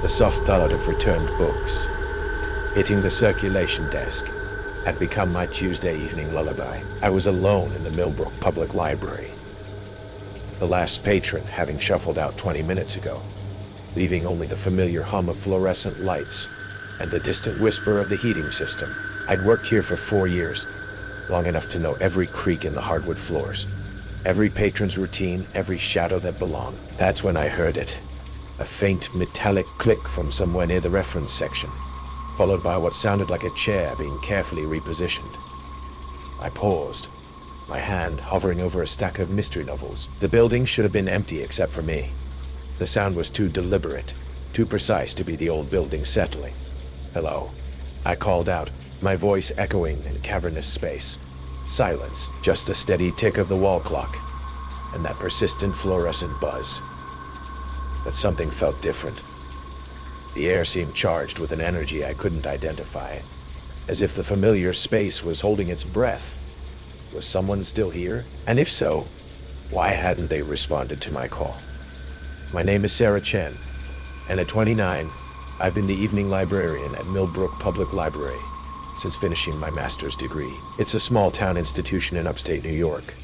The soft thud of returned books hitting the circulation desk had become my Tuesday evening lullaby. I was alone in the Millbrook Public Library, the last patron having shuffled out 20 minutes ago, leaving only the familiar hum of fluorescent lights and the distant whisper of the heating system. I'd worked here for 4 years, long enough to know every creak in the hardwood floors, every patron's routine, every shadow that belonged. That's when I heard it, a faint metallic click from somewhere near the reference section, followed by what sounded like a chair being carefully repositioned. I paused, my hand hovering over a stack of mystery novels. The building should have been empty except for me. The sound was too deliberate, too precise to be the old building settling. "Hello," I called out, my voice echoing in cavernous space. Silence, just the steady tick of the wall clock, and that persistent fluorescent buzz. But something felt different. The air seemed charged with an energy I couldn't identify, as if the familiar space was holding its breath. Was someone still here? And if so, why hadn't they responded to my call? My name is Sarah Chen, and at 29, I've been the evening librarian at Millbrook Public Library since finishing my master's degree. It's a small town institution in upstate New York,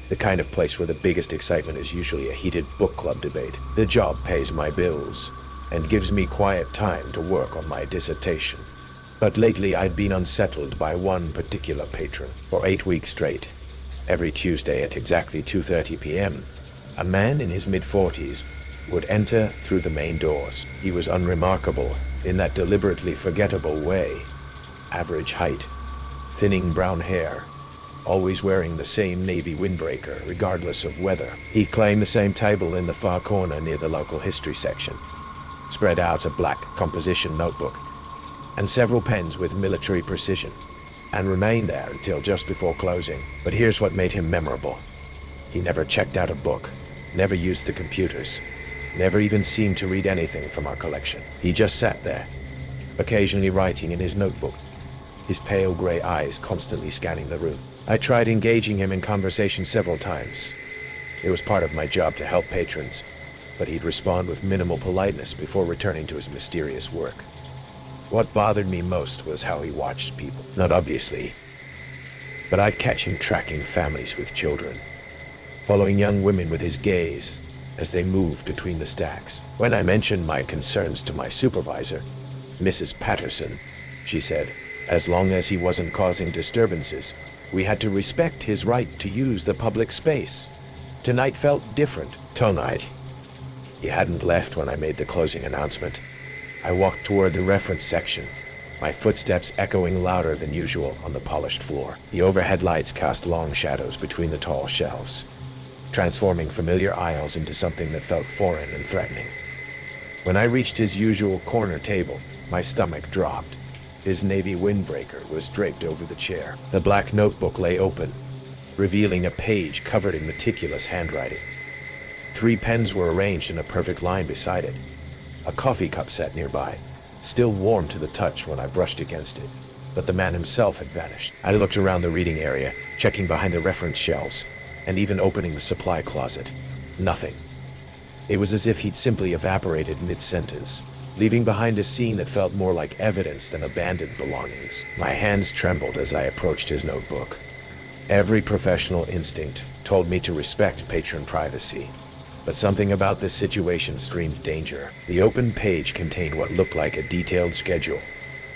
the kind of place where the biggest excitement is usually a heated book club debate. The job pays my bills and gives me quiet time to work on my dissertation. But lately I'd been unsettled by one particular patron. For 8 weeks straight, every Tuesday at exactly 2:30 p.m., a man in his mid-40s would enter through the main doors. He was unremarkable in that deliberately forgettable way. Average height, thinning brown hair, always wearing the same navy windbreaker regardless of weather. He claimed the same table in the far corner near the local history section, spread out a black composition notebook and several pens with military precision, and remained there until just before closing. But here's what made him memorable. He never checked out a book, never used the computers, never even seemed to read anything from our collection. He just sat there, occasionally writing in his notebook, his pale gray eyes constantly scanning the room. I tried engaging him in conversation several times. It was part of my job to help patrons, but he'd respond with minimal politeness before returning to his mysterious work. What bothered me most was how he watched people. Not obviously, but I'd catch him tracking families with children, following young women with his gaze as they moved between the stacks. When I mentioned my concerns to my supervisor, Mrs. Patterson, she said, as long as he wasn't causing disturbances, we had to respect his right to use the public space. Tonight felt different. Tonight. He hadn't left when I made the closing announcement. I walked toward the reference section, my footsteps echoing louder than usual on the polished floor. The overhead lights cast long shadows between the tall shelves, transforming familiar aisles into something that felt foreign and threatening. When I reached his usual corner table, my stomach dropped. His navy windbreaker was draped over the chair. The black notebook lay open, revealing a page covered in meticulous handwriting. 3 pens were arranged in a perfect line beside it. A coffee cup sat nearby, still warm to the touch when I brushed against it, but the man himself had vanished. I looked around the reading area, checking behind the reference shelves, and even opening the supply closet. Nothing. It was as if he'd simply evaporated mid-sentence, leaving behind a scene that felt more like evidence than abandoned belongings. My hands trembled as I approached his notebook. Every professional instinct told me to respect patron privacy, but something about this situation screamed danger. The open page contained what looked like a detailed schedule,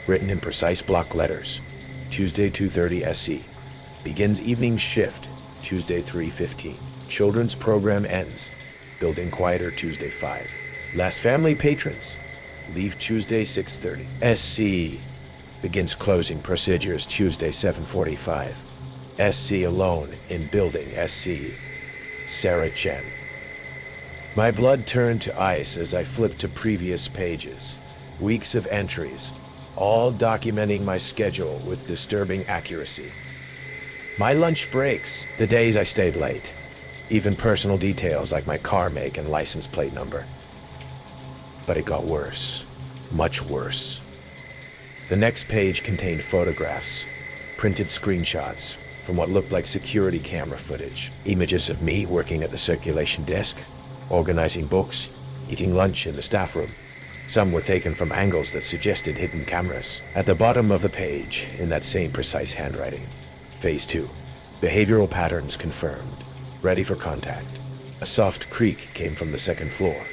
written in precise block letters. Tuesday 2:30 SC. Begins evening shift, Tuesday 3:15. Children's program ends. Building quieter Tuesday 5. Last family patrons. Leave Tuesday 6:30. SC. Begins closing procedures Tuesday 7:45. SC alone in building SC. Sarah Chen. My blood turned to ice as I flipped to previous pages. Weeks of entries, all documenting my schedule with disturbing accuracy. My lunch breaks, the days I stayed late, even personal details like my car make and license plate number. But it got worse, much worse. The next page contained photographs, printed screenshots from what looked like security camera footage, images of me working at the circulation desk, organizing books, eating lunch in the staff room, Some were taken from angles that suggested hidden cameras. At the bottom of the page, in that same precise handwriting, Phase 2. Behavioral patterns confirmed. Ready for contact. A soft creak came from the second floor.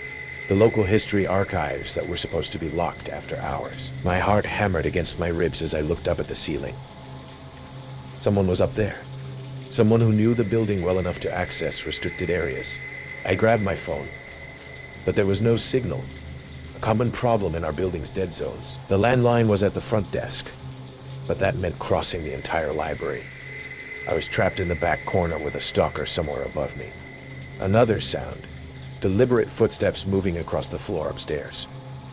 The local history archives that were supposed to be locked after hours. My heart hammered against my ribs as I looked up at the ceiling. Someone was up there. Someone who knew the building well enough to access restricted areas. I grabbed my phone, but there was no signal. A common problem in our building's dead zones. The landline was at the front desk, but that meant crossing the entire library. I was trapped in the back corner with a stalker somewhere above me. Another sound. Deliberate footsteps moving across the floor upstairs.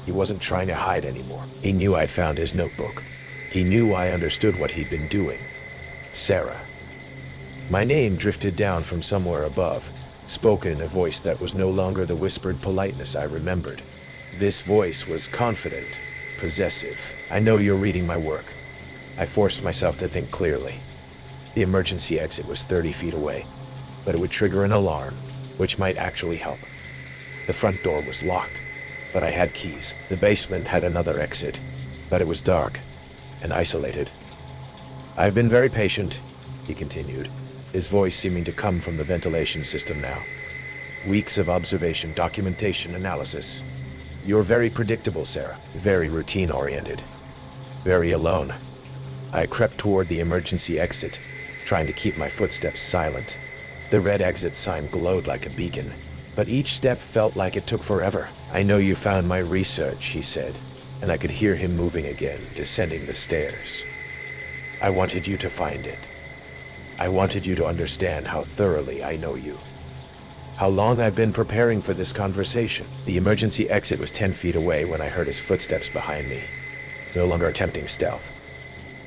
He wasn't trying to hide anymore. He knew I'd found his notebook. He knew I understood what he'd been doing. Sarah. My name drifted down from somewhere above, spoken in a voice that was no longer the whispered politeness I remembered. This voice was confident, possessive. I know you're reading my work. I forced myself to think clearly. The emergency exit was 30 feet away, but it would trigger an alarm, which might actually help. The front door was locked, but I had keys. The basement had another exit, but it was dark and isolated. I've been very patient, he continued, his voice seeming to come from the ventilation system now. Weeks of observation, documentation, analysis. You're very predictable, Sarah. Very routine-oriented. Very alone. I crept toward the emergency exit, trying to keep my footsteps silent. The red exit sign glowed like a beacon, but each step felt like it took forever. I know you found my research, he said, and I could hear him moving again, descending the stairs. I wanted you to find it. I wanted you to understand how thoroughly I know you. How long I've been preparing for this conversation. The emergency exit was 10 feet away when I heard his footsteps behind me, no longer attempting stealth.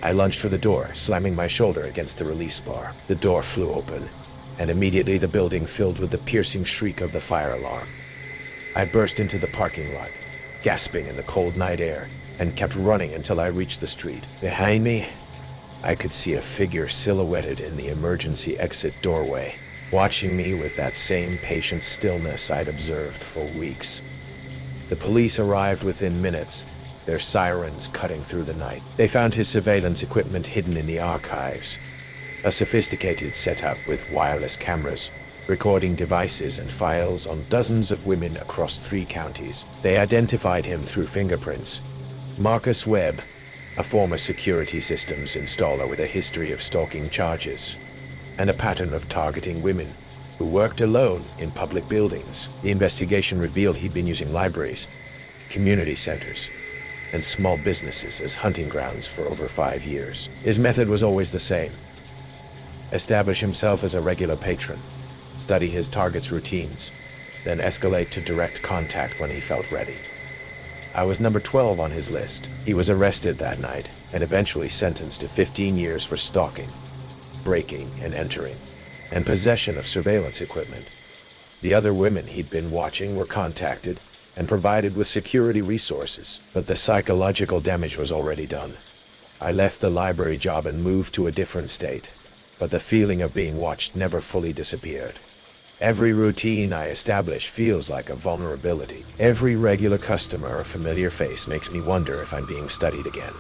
I lunged for the door, slamming my shoulder against the release bar. The door flew open, and immediately the building filled with the piercing shriek of the fire alarm. I burst into the parking lot, gasping in the cold night air, and kept running until I reached the street. Behind me, I could see a figure silhouetted in the emergency exit doorway, watching me with that same patient stillness I'd observed for weeks. The police arrived within minutes, their sirens cutting through the night. They found his surveillance equipment hidden in the archives, a sophisticated setup with wireless cameras, recording devices and files on dozens of women across 3 counties. They identified him through fingerprints. Marcus Webb, a former security systems installer with a history of stalking charges, and a pattern of targeting women who worked alone in public buildings. The investigation revealed he'd been using libraries, community centers, and small businesses as hunting grounds for over 5 years. His method was always the same. Establish himself as a regular patron, study his target's routines, then escalate to direct contact when he felt ready. I was number 12 on his list. He was arrested that night and eventually sentenced to 15 years for stalking, breaking and entering, and possession of surveillance equipment. The other women he'd been watching were contacted and provided with security resources, but the psychological damage was already done. I left the library job and moved to a different state, but the feeling of being watched never fully disappeared. Every routine I establish feels like a vulnerability. Every regular customer or familiar face makes me wonder if I'm being studied again.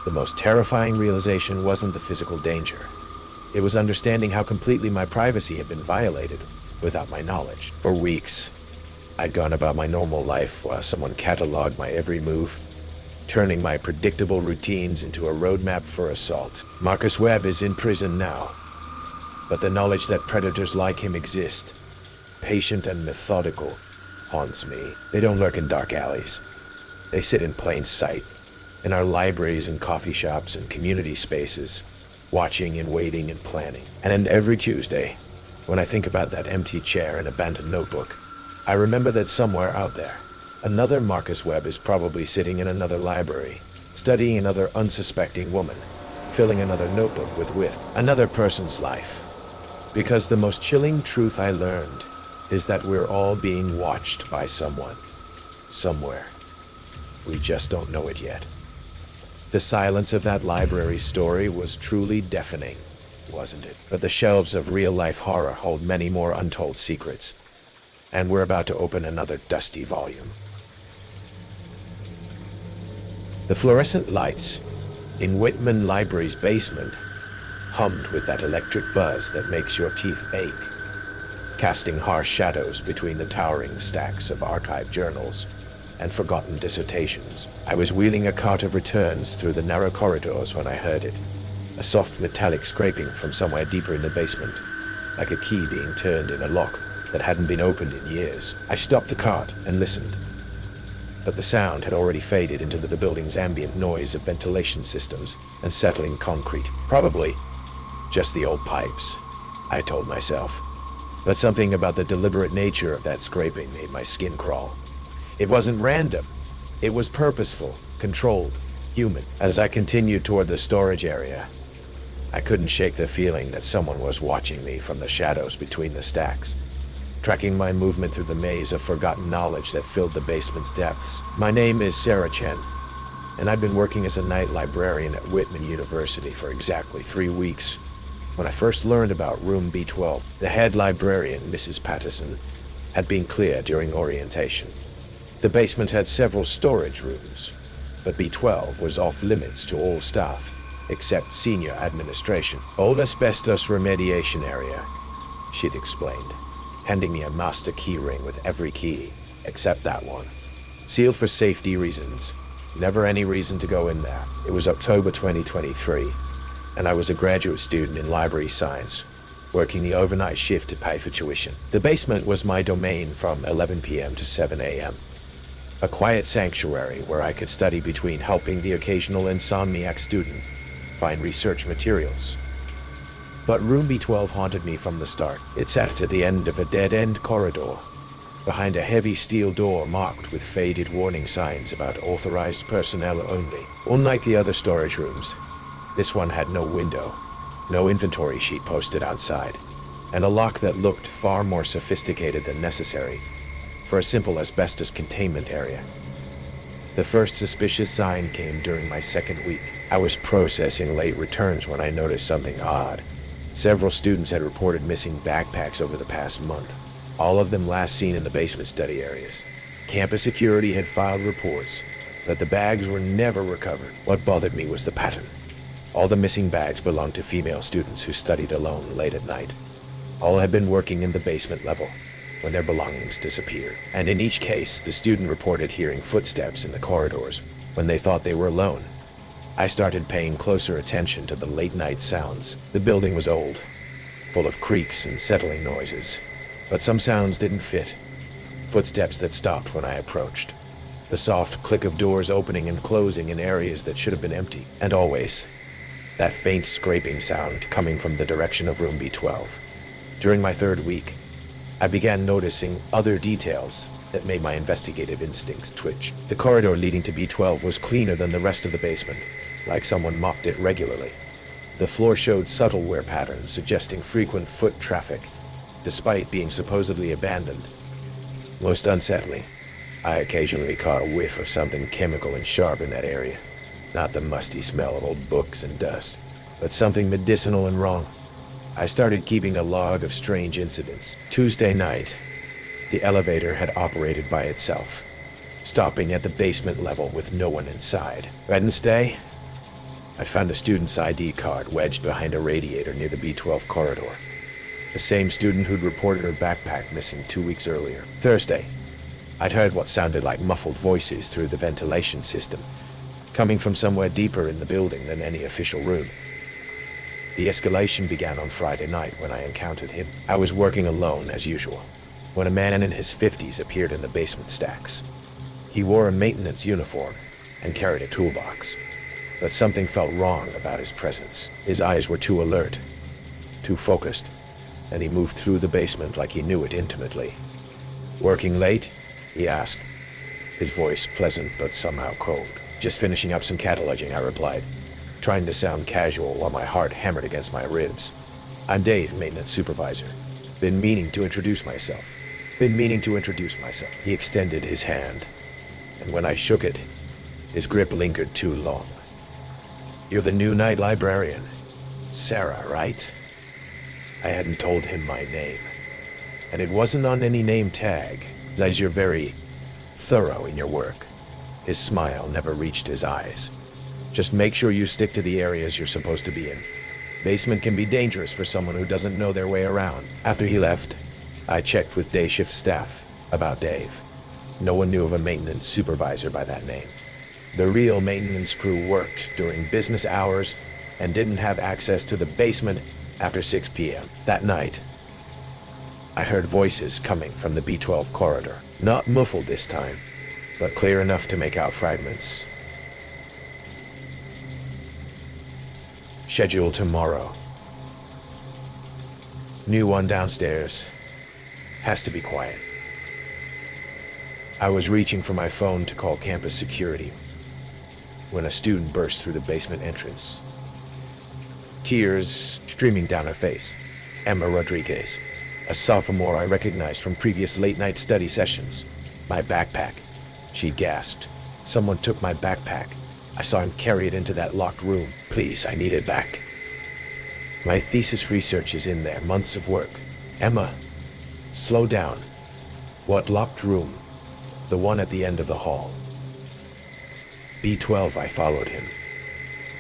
The most terrifying realization wasn't the physical danger. It was understanding how completely my privacy had been violated without my knowledge. For weeks, I'd gone about my normal life while someone cataloged my every move, turning my predictable routines into a roadmap for assault. Marcus Webb is in prison now, but the knowledge that predators like him exist, patient and methodical, haunts me. They don't lurk in dark alleys. They sit in plain sight, in our libraries and coffee shops and community spaces, watching and waiting and planning. And every Tuesday, when I think about that empty chair and abandoned notebook, I remember that somewhere out there, another Marcus Webb is probably sitting in another library, studying another unsuspecting woman, filling another notebook with another person's life. Because the most chilling truth I learned is that we're all being watched by someone, somewhere. We just don't know it yet. The silence of that library story was truly deafening, wasn't it? But the shelves of real-life horror hold many more untold secrets, and we're about to open another dusty volume. The fluorescent lights in Whitman Library's basement hummed with that electric buzz that makes your teeth ache, casting harsh shadows between the towering stacks of archived journals and forgotten dissertations. I was wheeling a cart of returns through the narrow corridors when I heard it, a soft metallic scraping from somewhere deeper in the basement, like a key being turned in a lock that hadn't been opened in years. I stopped the cart and listened, but the sound had already faded into the building's ambient noise of ventilation systems and settling concrete. Probably just the old pipes, I told myself. But something about the deliberate nature of that scraping made my skin crawl. It wasn't random. It was purposeful, controlled, human. As I continued toward the storage area, I couldn't shake the feeling that someone was watching me from the shadows between the stacks, tracking my movement through the maze of forgotten knowledge that filled the basement's depths. My name is Sarah Chen, and I've been working as a night librarian at Whitman University for exactly 3 weeks. When I first learned about room B12, the head librarian, Mrs. Patterson, had been clear during orientation. The basement had several storage rooms, but B12 was off limits to all staff, except senior administration. Old asbestos remediation area, she'd explained, handing me a master key ring with every key, except that one. Sealed for safety reasons. Never any reason to go in there. It was October 2023, and I was a graduate student in library science, working the overnight shift to pay for tuition. The basement was my domain from 11 p.m. to 7 a.m. A quiet sanctuary where I could study between helping the occasional insomniac student find research materials. But room B12 haunted me from the start. It sat at the end of a dead-end corridor, behind a heavy steel door marked with faded warning signs about authorized personnel only. Unlike the other storage rooms, this one had no window, no inventory sheet posted outside, and a lock that looked far more sophisticated than necessary for a simple asbestos containment area. The first suspicious sign came during my second week. I was processing late returns when I noticed something odd. Several students had reported missing backpacks over the past month, all of them last seen in the basement study areas. Campus security had filed reports, but the bags were never recovered. What bothered me was the pattern. All the missing bags belonged to female students who studied alone late at night. All had been working in the basement level when their belongings disappeared. And in each case, the student reported hearing footsteps in the corridors when they thought they were alone. I started paying closer attention to the late-night sounds. The building was old, full of creaks and settling noises, but some sounds didn't fit. Footsteps that stopped when I approached. The soft click of doors opening and closing in areas that should have been empty. And always, that faint scraping sound coming from the direction of room B12. During my third week, I began noticing other details that made my investigative instincts twitch. The corridor leading to B12 was cleaner than the rest of the basement, like someone mopped it regularly. The floor showed subtle wear patterns suggesting frequent foot traffic, despite being supposedly abandoned. Most unsettling, I occasionally caught a whiff of something chemical and sharp in that area. Not the musty smell of old books and dust, but something medicinal and wrong. I started keeping a log of strange incidents. Tuesday night, the elevator had operated by itself, stopping at the basement level with no one inside. Wednesday, I found a student's ID card wedged behind a radiator near the B12 corridor. The same student who'd reported her backpack missing 2 weeks earlier. Thursday, I'd heard what sounded like muffled voices through the ventilation system, coming from somewhere deeper in the building than any official room. The escalation began on Friday night when I encountered him. I was working alone as usual, when a man in his 50s appeared in the basement stacks. He wore a maintenance uniform and carried a toolbox, but something felt wrong about his presence. His eyes were too alert, too focused, and he moved through the basement like he knew it intimately. "Working late?" he asked, his voice pleasant but somehow cold. "Just finishing up some cataloging," I replied, trying to sound casual while my heart hammered against my ribs. "I'm Dave, maintenance supervisor. Been meaning to introduce myself. He extended his hand, and when I shook it, his grip lingered too long. "You're the new night librarian, Sarah, right?" I hadn't told him my name, and it wasn't on any name tag, as you're very thorough in your work. His smile never reached his eyes. Just make sure you stick to the areas you're supposed to be in. Basement can be dangerous for someone who doesn't know their way around. After he left, I checked with day shift staff about Dave. No one knew of a maintenance supervisor by that name. The real maintenance crew worked during business hours and didn't have access to the basement after 6 p.m. That night, I heard voices coming from the B12 corridor. Not muffled this time, but clear enough to make out fragments. Schedule tomorrow. New one downstairs. Has to be quiet. I was reaching for my phone to call campus security when a student burst through the basement entrance. Tears streaming down her face. Emma Rodriguez, a sophomore I recognized from previous late-night study sessions. My backpack. She gasped. Someone took my backpack. I saw him carry it into that locked room. Please, I need it back. My thesis research is in there, months of work. Emma, slow down. What locked room? The one at the end of the hall. B12, I followed him.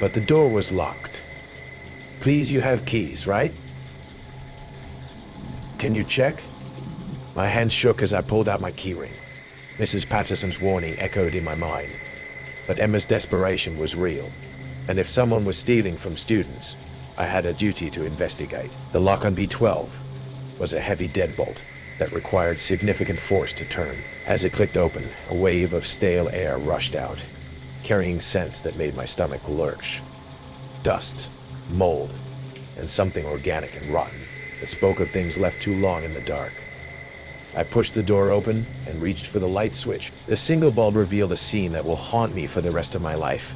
But the door was locked. Please, you have keys, right? Can you check? My hand shook as I pulled out my keyring. Mrs. Patterson's warning echoed in my mind. But Emma's desperation was real. And if someone was stealing from students, I had a duty to investigate. The lock on B12 was a heavy deadbolt that required significant force to turn. As it clicked open, a wave of stale air rushed out, carrying scents that made my stomach lurch. Dust, mold, and something organic and rotten that spoke of things left too long in the dark. I pushed the door open and reached for the light switch. The single bulb revealed a scene that will haunt me for the rest of my life.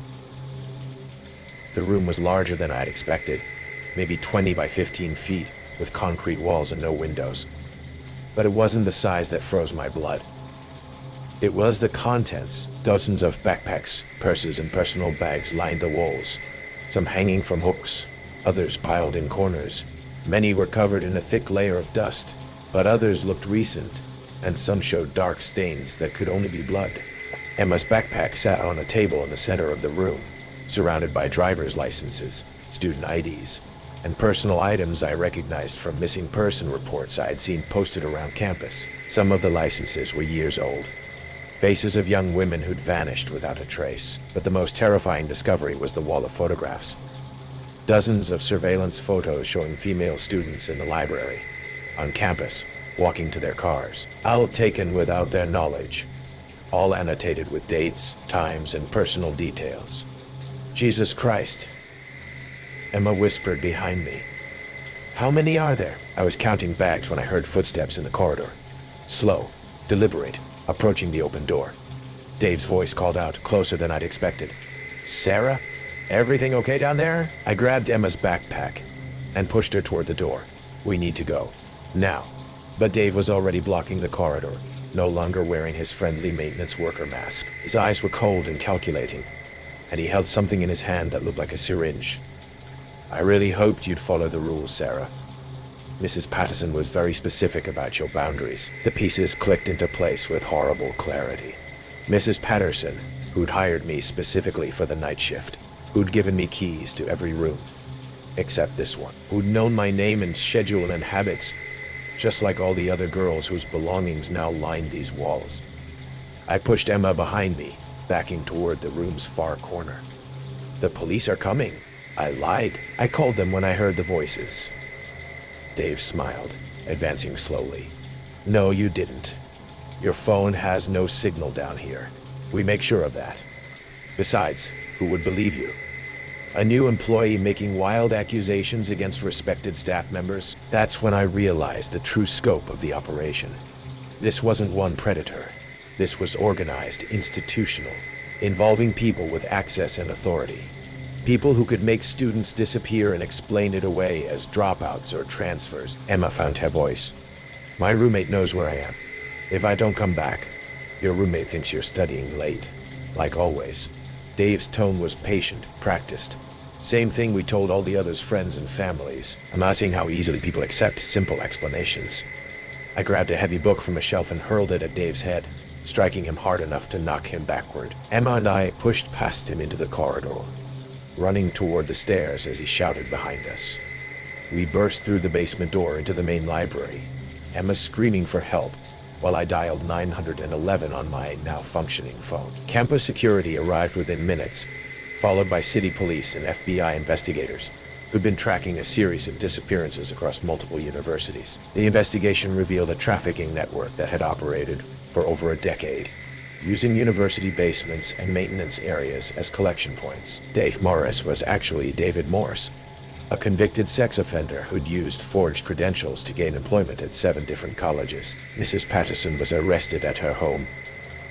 The room was larger than I'd expected, maybe 20 by 15 feet, with concrete walls and no windows. But it wasn't the size that froze my blood. It was the contents. Dozens of backpacks, purses, and personal bags lined the walls, some hanging from hooks, others piled in corners. Many were covered in a thick layer of dust, but others looked recent, and some showed dark stains that could only be blood. Emma's backpack sat on a table in the center of the room, surrounded by driver's licenses, student IDs, and personal items I recognized from missing person reports I had seen posted around campus. Some of the licenses were years old. Faces of young women who'd vanished without a trace. But the most terrifying discovery was the wall of photographs. Dozens of surveillance photos showing female students in the library, on campus, walking to their cars, all taken without their knowledge, all annotated with dates, times, and personal details. Jesus Christ, Emma whispered behind me. How many are there? I was counting bags when I heard footsteps in the corridor. Slow, deliberate, approaching the open door. Dave's voice called out, closer than I'd expected. Sarah? Everything okay down there? I grabbed Emma's backpack and pushed her toward the door. We need to go. Now. But Dave was already blocking the corridor, no longer wearing his friendly maintenance worker mask. His eyes were cold and calculating, and he held something in his hand that looked like a syringe. I really hoped you'd follow the rules, Sarah. Mrs. Patterson was very specific about your boundaries. The pieces clicked into place with horrible clarity. Mrs. Patterson, who'd hired me specifically for the night shift, who'd given me keys to every room, except this one, who'd known my name and schedule and habits, just like all the other girls whose belongings now lined these walls. I pushed Emma behind me, backing toward the room's far corner. The police are coming. I lied. I called them when I heard the voices. Dave smiled, advancing slowly. No, you didn't. Your phone has no signal down here. We make sure of that. Besides, who would believe you? A new employee making wild accusations against respected staff members? That's when I realized the true scope of the operation. This wasn't one predator. This was organized, institutional, involving people with access and authority. People who could make students disappear and explain it away as dropouts or transfers. Emma found her voice. My roommate knows where I am. If I don't come back, your roommate thinks you're studying late. Like always. Dave's tone was patient, practiced. Same thing we told all the others' friends and families. I'm not seeing how easily people accept simple explanations. I grabbed a heavy book from a shelf and hurled it at Dave's head. striking him hard enough to knock him backward. Emma and I pushed past him into the corridor, running toward the stairs as he shouted behind us. We burst through the basement door into the main library, Emma screaming for help, while I dialed 911 on my now functioning phone. Campus security arrived within minutes, followed by city police and FBI investigators, who'd been tracking a series of disappearances across multiple universities. The investigation revealed a trafficking network that had operated for over a decade, using university basements and maintenance areas as collection points. Dave Morris was actually David Morse, a convicted sex offender who'd used forged credentials to gain employment at 7 different colleges. Mrs. Patterson was arrested at her home,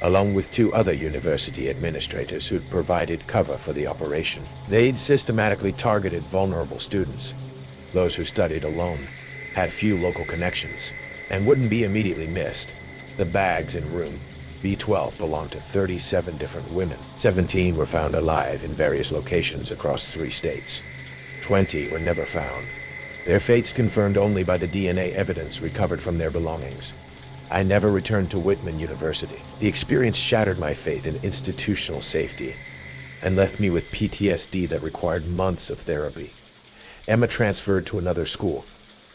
along with 2 other university administrators who'd provided cover for the operation. They'd systematically targeted vulnerable students, those who studied alone, had few local connections, and wouldn't be immediately missed. The bags in room B12 belonged to 37 different women. 17 were found alive in various locations across 3 states. 20 were never found, their fates confirmed only by the DNA evidence recovered from their belongings. I never returned to Whitman University. The experience shattered my faith in institutional safety and left me with PTSD that required months of therapy. Emma transferred to another school,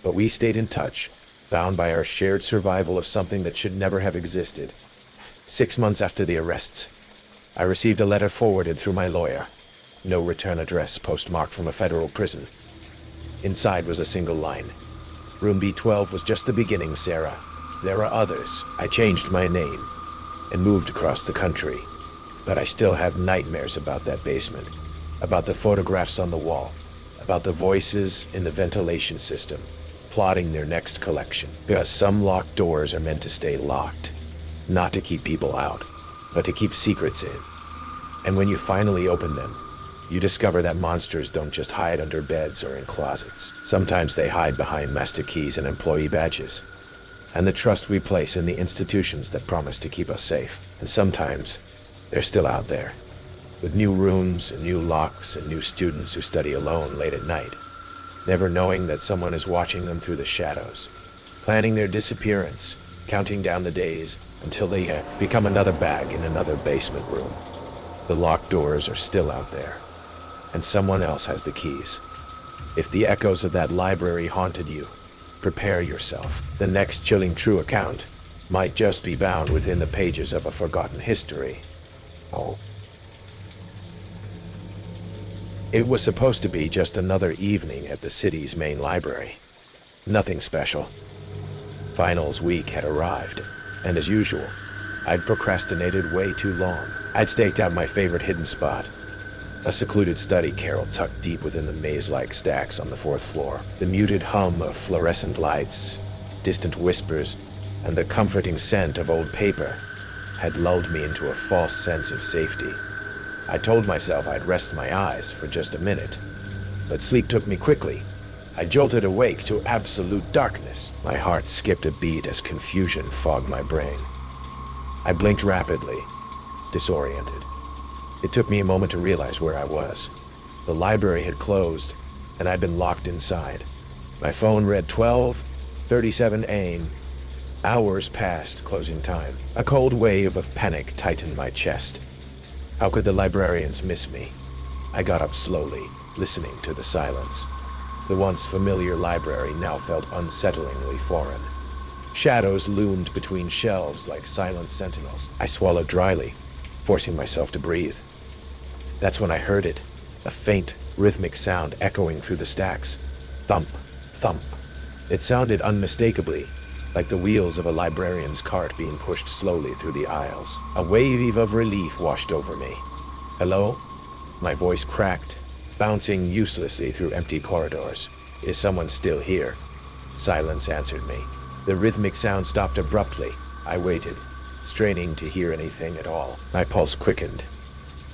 but we stayed in touch, bound by our shared survival of something that should never have existed. 6 months after the arrests, I received a letter forwarded through my lawyer. No return address postmarked from a federal prison. Inside was a single line. Room B12 was just the beginning, Sarah. There are others. I changed my name and moved across the country, but I still have nightmares about that basement, about the photographs on the wall, about the voices in the ventilation system, plotting their next collection. Because some locked doors are meant to stay locked, not to keep people out, but to keep secrets in. And when you finally open them, you discover that monsters don't just hide under beds or in closets. Sometimes they hide behind master keys and employee badges, and the trust we place in the institutions that promise to keep us safe. And sometimes they're still out there, with new rooms and new locks and new students who study alone late at night, never knowing that someone is watching them through the shadows, planning their disappearance, counting down the days until they become another bag in another basement room. The locked doors are still out there, and someone else has the keys. If the echoes of that library haunted you, prepare yourself. The next chilling true account might just be bound within the pages of a forgotten history. Oh. It was supposed to be just another evening at the city's main library. Nothing special. Finals week had arrived, and as usual, I'd procrastinated way too long. I'd staked out my favorite hidden spot, a secluded study carrel tucked deep within the maze-like stacks on the 4th floor. The muted hum of fluorescent lights, distant whispers, and the comforting scent of old paper had lulled me into a false sense of safety. I told myself I'd rest my eyes for just a minute, but sleep took me quickly. I jolted awake to absolute darkness. My heart skipped a beat as confusion fogged my brain. I blinked rapidly, disoriented. It took me a moment to realize where I was. The library had closed, and I'd been locked inside. My phone read 12:37 a.m. Hours past closing time. A cold wave of panic tightened my chest. How could the librarians miss me? I got up slowly, listening to the silence. The once familiar library now felt unsettlingly foreign. Shadows loomed between shelves like silent sentinels. I swallowed dryly, forcing myself to breathe. That's when I heard it, a faint, rhythmic sound echoing through the stacks. Thump, thump. It sounded unmistakably like the wheels of a librarian's cart being pushed slowly through the aisles. A wave of relief washed over me. Hello? My voice cracked, bouncing uselessly through empty corridors. Is someone still here? Silence answered me. The rhythmic sound stopped abruptly. I waited, straining to hear anything at all. My pulse quickened,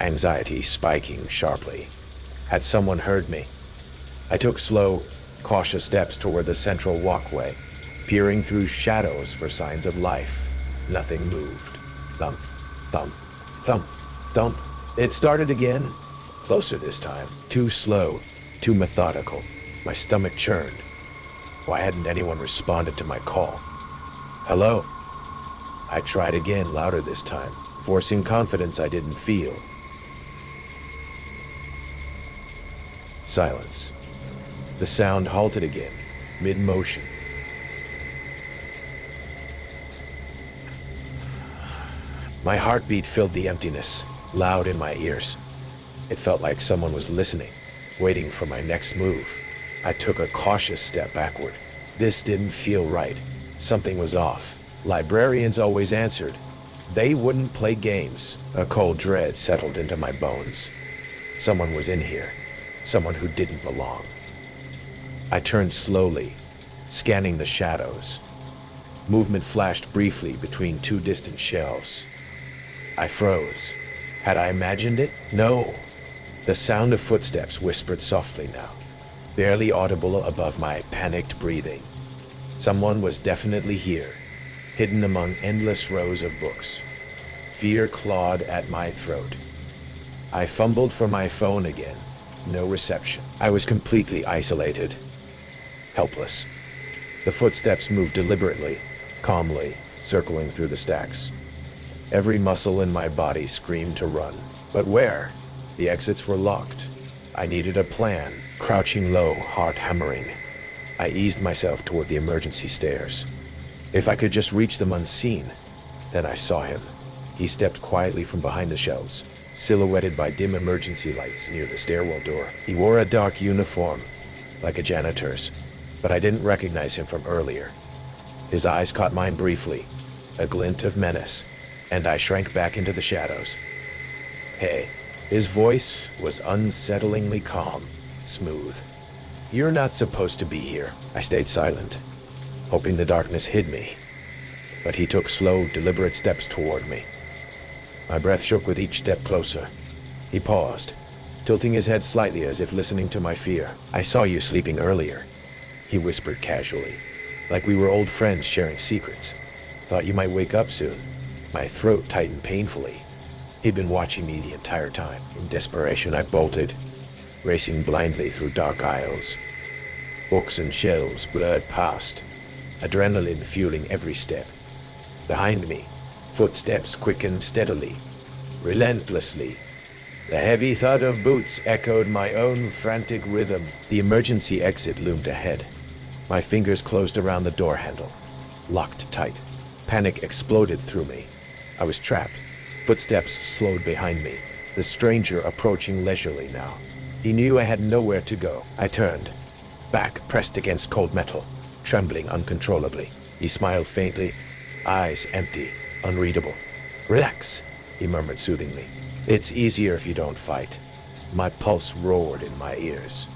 anxiety spiking sharply. Had someone heard me? I took slow, cautious steps toward the central walkway, peering through shadows for signs of life. Nothing moved. Thump, thump, thump, thump. It started again, closer this time. Too slow, too methodical. My stomach churned. Why hadn't anyone responded to my call? Hello? I tried again, louder this time, forcing confidence I didn't feel. Silence. The sound halted again, mid-motion. My heartbeat filled the emptiness, loud in my ears. It felt like someone was listening, waiting for my next move. I took a cautious step backward. This didn't feel right. Something was off. Librarians always answered. They wouldn't play games. A cold dread settled into my bones. Someone was in here. Someone who didn't belong. I turned slowly, scanning the shadows. Movement flashed briefly between two distant shelves. I froze. Had I imagined it? No. The sound of footsteps whispered softly now, barely audible above my panicked breathing. Someone was definitely here, hidden among endless rows of books. Fear clawed at my throat. I fumbled for my phone again. No reception. I was completely isolated, helpless. The footsteps moved deliberately, calmly, circling through the stacks. Every muscle in my body screamed to run. But where? The exits were locked. I needed a plan. Crouching low, heart hammering, I eased myself toward the emergency stairs. If I could just reach them unseen. Then I saw him. He stepped quietly from behind the shelves, silhouetted by dim emergency lights near the stairwell door. He wore a dark uniform, like a janitor's, but I didn't recognize him from earlier. His eyes caught mine briefly, a glint of menace, and I shrank back into the shadows. Hey. His voice was unsettlingly calm, smooth. You're not supposed to be here. I stayed silent, hoping the darkness hid me. But he took slow, deliberate steps toward me. My breath shook with each step closer. He paused, tilting his head slightly as if listening to my fear. I saw you sleeping earlier, he whispered casually, like we were old friends sharing secrets. Thought you might wake up soon. My throat tightened painfully. He'd been watching me the entire time. In desperation, I bolted, racing blindly through dark aisles. Books and shelves blurred past, adrenaline fueling every step. Behind me, footsteps quickened steadily, relentlessly. The heavy thud of boots echoed my own frantic rhythm. The emergency exit loomed ahead. My fingers closed around the door handle, locked tight. Panic exploded through me. I was trapped. Footsteps slowed behind me, the stranger approaching leisurely now. He knew I had nowhere to go. I turned, back pressed against cold metal, trembling uncontrollably. He smiled faintly, eyes empty, unreadable. Relax, he murmured soothingly. It's easier if you don't fight. My pulse roared in my ears.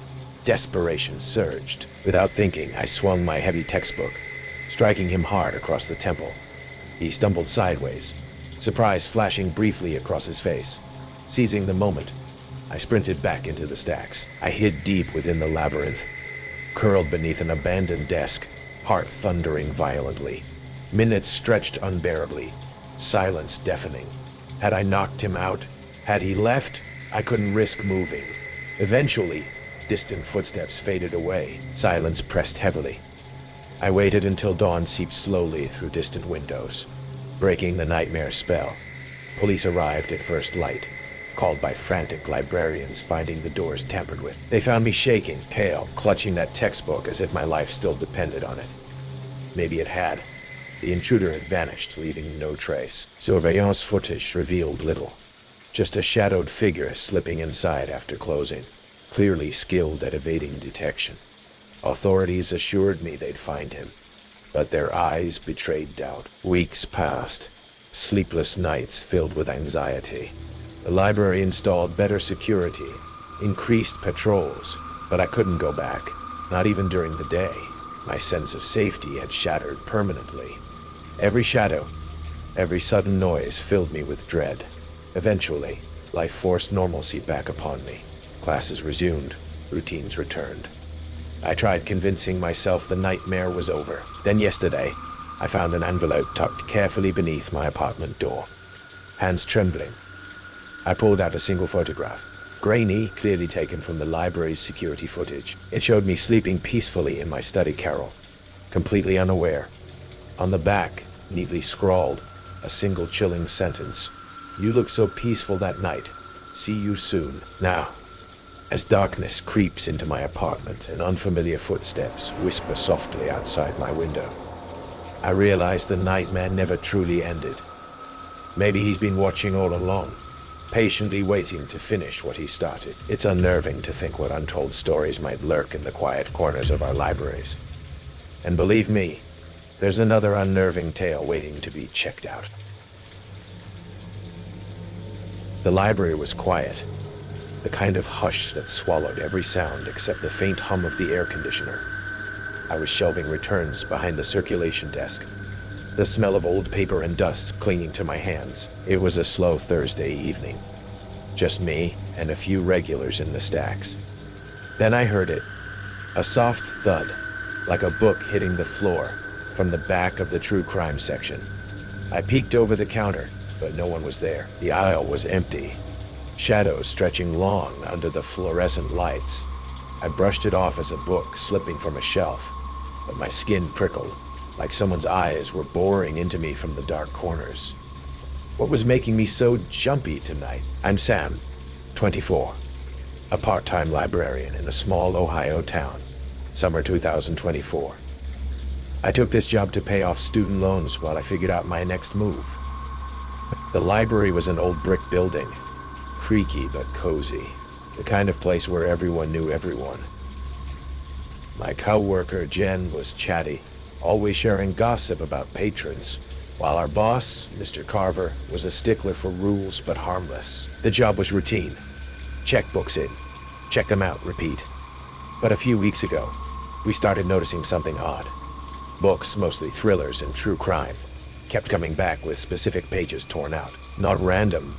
Desperation surged. Without thinking, I swung my heavy textbook, striking him hard across the temple. He stumbled sideways, surprise flashing briefly across his face. Seizing the moment, I sprinted back into the stacks. I hid deep within the labyrinth, curled beneath an abandoned desk, heart thundering violently. Minutes stretched unbearably, silence deafening. Had I knocked him out? Had he left? I couldn't risk moving. Eventually, distant footsteps faded away. Silence pressed heavily. I waited until dawn seeped slowly through distant windows, breaking the nightmare spell. Police arrived at first light, called by frantic librarians finding the doors tampered with. They found me shaking, pale, clutching that textbook as if my life still depended on it. Maybe it had. The intruder had vanished, leaving no trace. Surveillance footage revealed little. Just a shadowed figure slipping inside after closing, clearly skilled at evading detection. Authorities assured me they'd find him, but their eyes betrayed doubt. Weeks passed, sleepless nights filled with anxiety. The library installed better security, increased patrols, but I couldn't go back, not even during the day. My sense of safety had shattered permanently. Every shadow, every sudden noise filled me with dread. Eventually, life forced normalcy back upon me. Classes resumed, routines returned. I tried convincing myself the nightmare was over. Then yesterday, I found an envelope tucked carefully beneath my apartment door. Hands trembling, I pulled out a single photograph, grainy, clearly taken from the library's security footage. It showed me sleeping peacefully in my study carrel, completely unaware. On the back, neatly scrawled, a single chilling sentence. You look so peaceful that night. See you soon. Now, as darkness creeps into my apartment and unfamiliar footsteps whisper softly outside my window, I realize the nightmare never truly ended. Maybe he's been watching all along, patiently waiting to finish what he started. It's unnerving to think what untold stories might lurk in the quiet corners of our libraries. And believe me, there's another unnerving tale waiting to be checked out. The library was quiet, the kind of hush that swallowed every sound except the faint hum of the air conditioner. I was shelving returns behind the circulation desk, the smell of old paper and dust clinging to my hands. It was a slow Thursday evening. Just me and a few regulars in the stacks. Then I heard it, a soft thud, like a book hitting the floor, from the back of the true crime section. I peeked over the counter, but no one was there. The aisle was empty, shadows stretching long under the fluorescent lights. I brushed it off as a book slipping from a shelf, but my skin prickled, like someone's eyes were boring into me from the dark corners. What was making me so jumpy tonight? I'm Sam, 24, a part-time librarian in a small Ohio town, summer 2024. I took this job to pay off student loans while I figured out my next move. The library was an old brick building, creaky but cozy, the kind of place where everyone knew everyone. My co-worker Jen was chatty, always sharing gossip about patrons, while our boss, Mr. Carver, was a stickler for rules but harmless. The job was routine. Check books in, check them out, repeat. But a few weeks ago, we started noticing something odd. Books, mostly thrillers and true crime, kept coming back with specific pages torn out. Not random,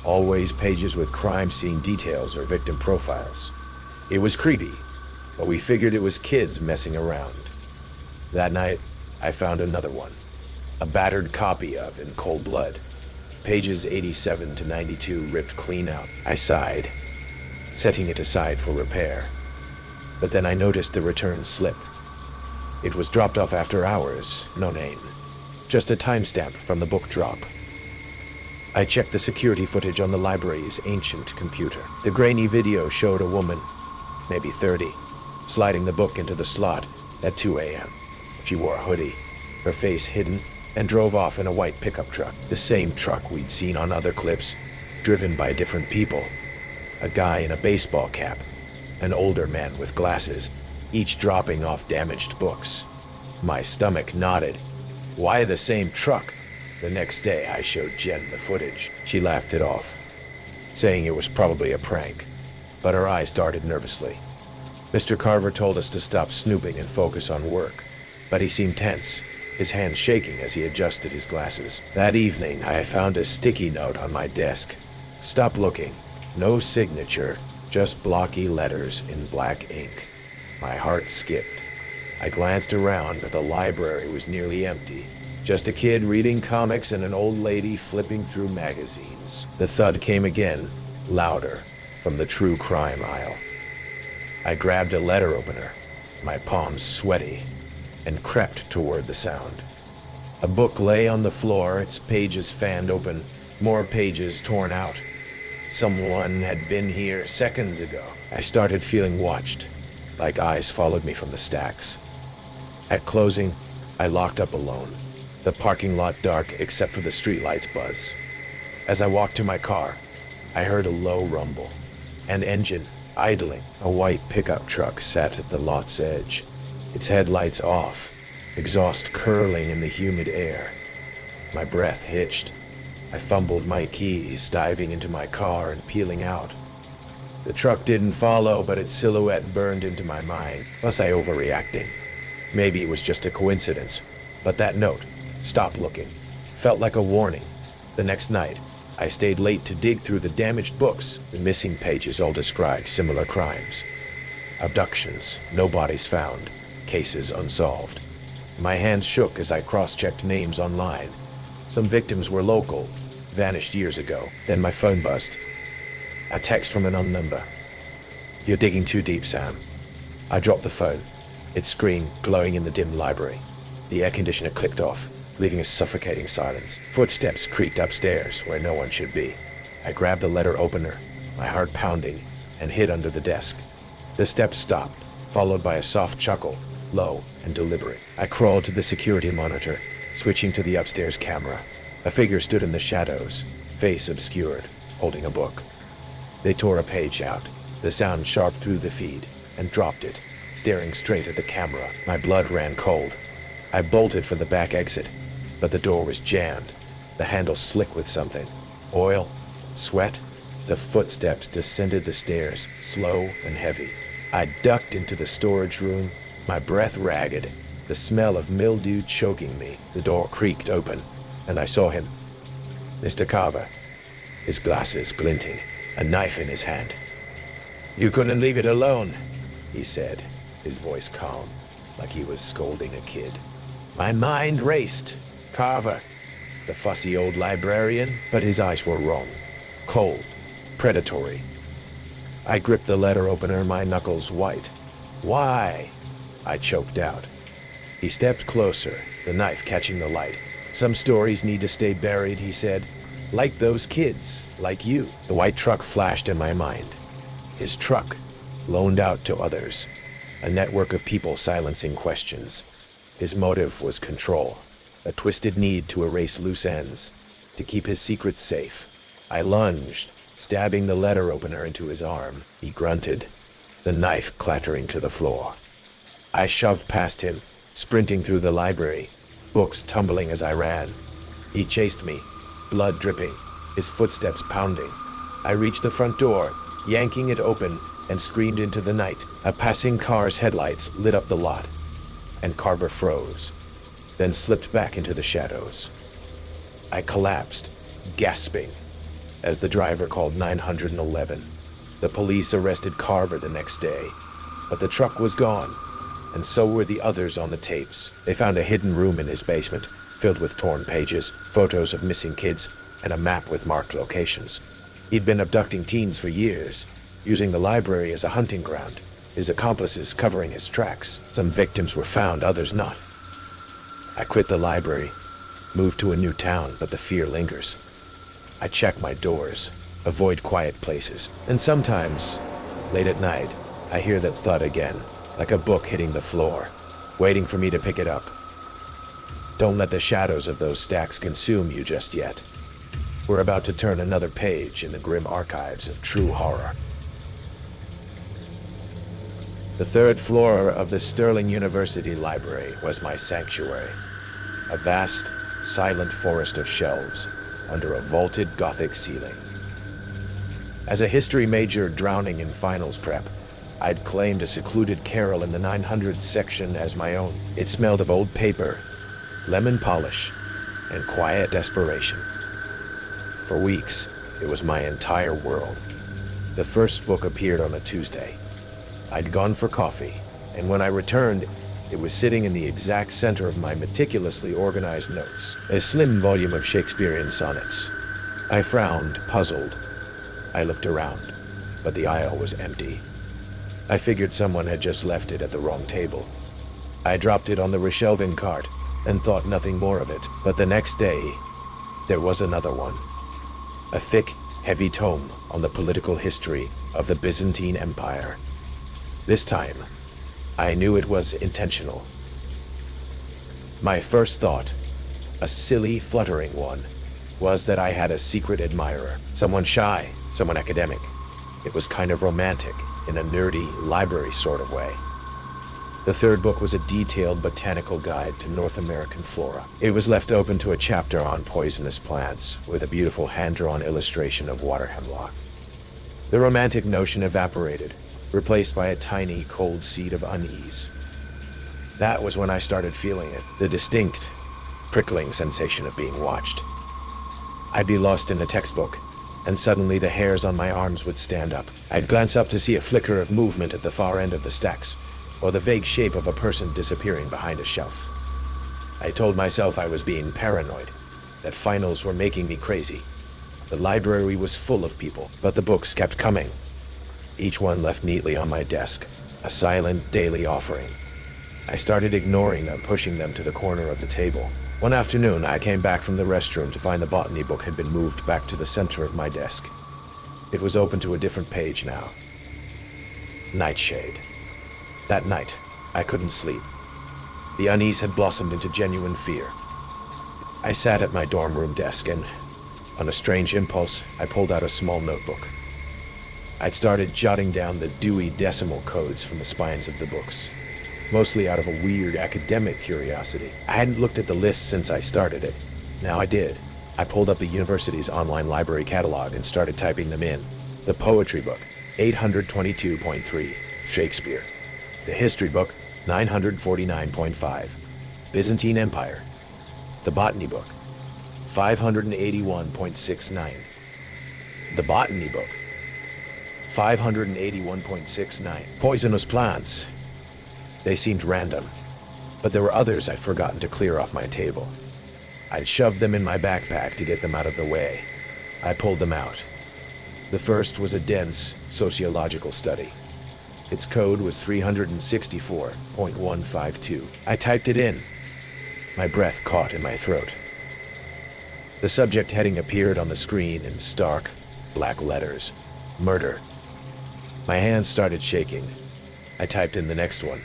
always pages with crime scene details or victim profiles. It was creepy, but we figured it was kids messing around. That night, I found another one, a battered copy of In Cold Blood, pages 87 to 92 ripped clean out. I sighed, setting it aside for repair. But then I noticed the return slip. It was dropped off after hours, no name, just a timestamp from the book drop. I checked the security footage on the library's ancient computer. The grainy video showed a woman, maybe 30, sliding the book into the slot at 2 a.m. She wore a hoodie, her face hidden, and drove off in a white pickup truck. The same truck we'd seen on other clips, driven by different people. A guy in a baseball cap, an older man with glasses, each dropping off damaged books. My stomach nodded. Why the same truck? The next day I showed Jen the footage. She laughed it off, saying it was probably a prank, but her eyes darted nervously. Mr. Carver told us to stop snooping and focus on work, but he seemed tense, his hands shaking as he adjusted his glasses. That evening, I found a sticky note on my desk. Stop looking. No signature, just blocky letters in black ink. My heart skipped. I glanced around, but the library was nearly empty. Just a kid reading comics and an old lady flipping through magazines. The thud came again, louder, from the true crime aisle. I grabbed a letter opener, my palms sweaty, and crept toward the sound. A book lay on the floor, its pages fanned open, more pages torn out. Someone had been here seconds ago. I started feeling watched, like eyes followed me from the stacks. At closing, I locked up alone, the parking lot dark except for the streetlights buzz. As I walked to my car, I heard a low rumble, an engine idling. A white pickup truck sat at the lot's edge, its headlights off, exhaust curling in the humid air. My breath hitched. I fumbled my keys, diving into my car and peeling out. The truck didn't follow, but its silhouette burned into my mind. Was I overreacting? Maybe it was just a coincidence, but that note, "Stop looking," felt like a warning. The next night, I stayed late to dig through the damaged books. The missing pages all described similar crimes. Abductions, no bodies found, cases unsolved. My hands shook as I cross-checked names online. Some victims were local, vanished years ago. Then my phone buzzed. A text from an unknown number. "You're digging too deep, Sam." I dropped the phone, its screen glowing in the dim library. The air conditioner clicked off, leaving a suffocating silence. Footsteps creaked upstairs where no one should be. I grabbed the letter opener, my heart pounding, and hid under the desk. The steps stopped, followed by a soft chuckle, low and deliberate. I crawled to the security monitor, switching to the upstairs camera. A figure stood in the shadows, face obscured, holding a book. They tore a page out, the sound sharp through the feed, and dropped it, staring straight at the camera. My blood ran cold. I bolted for the back exit, but the door was jammed, the handle slick with something. Oil? Sweat? The footsteps descended the stairs, slow and heavy. I ducked into the storage room, my breath ragged, the smell of mildew choking me. The door creaked open, and I saw him. Mr. Carver, his glasses glinting, a knife in his hand. "You couldn't leave it alone," he said, his voice calm, like he was scolding a kid. My mind raced. Carver, the fussy old librarian, but his eyes were wrong. Cold, predatory. I gripped the letter opener, my knuckles white. "Why?" I choked out. He stepped closer, the knife catching the light. "Some stories need to stay buried," he said. "Like those kids, like you." The white truck flashed in my mind. His truck, loaned out to others. A network of people silencing questions. His motive was control, a twisted need to erase loose ends, to keep his secrets safe. I lunged, stabbing the letter opener into his arm. He grunted, the knife clattering to the floor. I shoved past him, sprinting through the library, books tumbling as I ran. He chased me, blood dripping, his footsteps pounding. I reached the front door, yanking it open, and screamed into the night. A passing car's headlights lit up the lot, and Carver froze, then slipped back into the shadows. I collapsed, gasping, as the driver called 911. The police arrested Carver the next day, but the truck was gone, and so were the others on the tapes. They found a hidden room in his basement, filled with torn pages, photos of missing kids, and a map with marked locations. He'd been abducting teens for years, using the library as a hunting ground, his accomplices covering his tracks. Some victims were found, others not. I quit the library, moved to a new town, but the fear lingers. I check my doors, avoid quiet places, and sometimes, late at night, I hear that thud again, like a book hitting the floor, waiting for me to pick it up. Don't let the shadows of those stacks consume you just yet. We're about to turn another page in the grim archives of true horror. The third floor of the Sterling University Library was my sanctuary, a vast, silent forest of shelves under a vaulted Gothic ceiling. As a history major drowning in finals prep, I'd claimed a secluded carrel in the 900 section as my own. It smelled of old paper, lemon polish, and quiet desperation. For weeks, it was my entire world. The first book appeared on a Tuesday. I'd gone for coffee, and when I returned, it was sitting in the exact center of my meticulously organized notes, a slim volume of Shakespearean sonnets. I frowned, puzzled. I looked around, but the aisle was empty. I figured someone had just left it at the wrong table. I dropped it on the reshelving cart and thought nothing more of it, but the next day, there was another one. A thick, heavy tome on the political history of the Byzantine Empire. This time, I knew it was intentional. My first thought, a silly, fluttering one, was that I had a secret admirer, someone shy, someone academic. It was kind of romantic, in a nerdy, library sort of way. The third book was a detailed botanical guide to North American flora. It was left open to a chapter on poisonous plants, with a beautiful hand-drawn illustration of water hemlock. The romantic notion evaporated, replaced by a tiny, cold seed of unease. That was when I started feeling it, the distinct, prickling sensation of being watched. I'd be lost in a textbook, and suddenly the hairs on my arms would stand up. I'd glance up to see a flicker of movement at the far end of the stacks, or the vague shape of a person disappearing behind a shelf. I told myself I was being paranoid, that finals were making me crazy. The library was full of people, but the books kept coming. Each one left neatly on my desk, a silent daily offering. I started ignoring them, pushing them to the corner of the table. One afternoon, I came back from the restroom to find the botany book had been moved back to the center of my desk. It was open to a different page now. Nightshade. That night, I couldn't sleep. The unease had blossomed into genuine fear. I sat at my dorm room desk and, on a strange impulse, I pulled out a small notebook. I'd started jotting down the Dewey decimal codes from the spines of the books, mostly out of a weird academic curiosity. I hadn't looked at the list since I started it. Now I did. I pulled up the university's online library catalog and started typing them in. The poetry book, 822.3, Shakespeare. The history book, 949.5, Byzantine Empire. The botany book, 581.69. The botany book, 581.69. Poisonous plants. They seemed random, but there were others I'd forgotten to clear off my table. I'd shoved them in my backpack to get them out of the way. I pulled them out. The first was a dense sociological study. Its code was 364.152. I typed it in. My breath caught in my throat. The subject heading appeared on the screen in stark, black letters. Murder. My hands started shaking. I typed in the next one.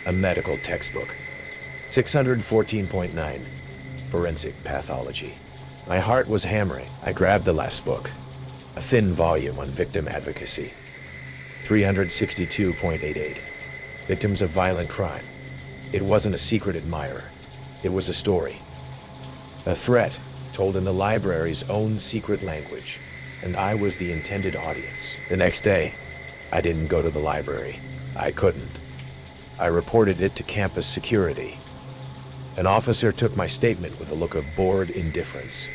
A medical textbook. 614.9. Forensic pathology. My heart was hammering. I grabbed the last book. A thin volume on victim advocacy. 362.88. Victims of violent crime. It wasn't a secret admirer. It was a story. A threat told in the library's own secret language, and I was the intended audience. The next day, I didn't go to the library. I couldn't. I reported it to campus security. An officer took my statement with a look of bored indifference.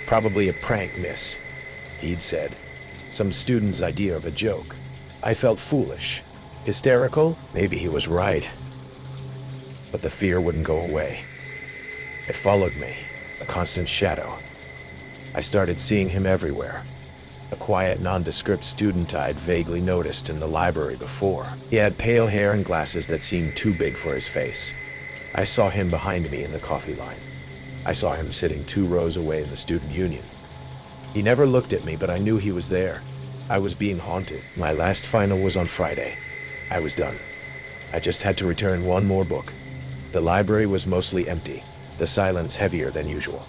Probably a prank, miss, he'd said. Some student's idea of a joke. I felt foolish. Hysterical? Maybe he was right. But the fear wouldn't go away. It followed me, a constant shadow. I started seeing him everywhere. A quiet, nondescript student I'd vaguely noticed in the library before. He had pale hair and glasses that seemed too big for his face. I saw him behind me in the coffee line. I saw him sitting 2 rows away in the student union. He never looked at me, but I knew he was there. I was being haunted. My last final was on Friday. I was done. I just had to return one more book. The library was mostly empty, the silence heavier than usual.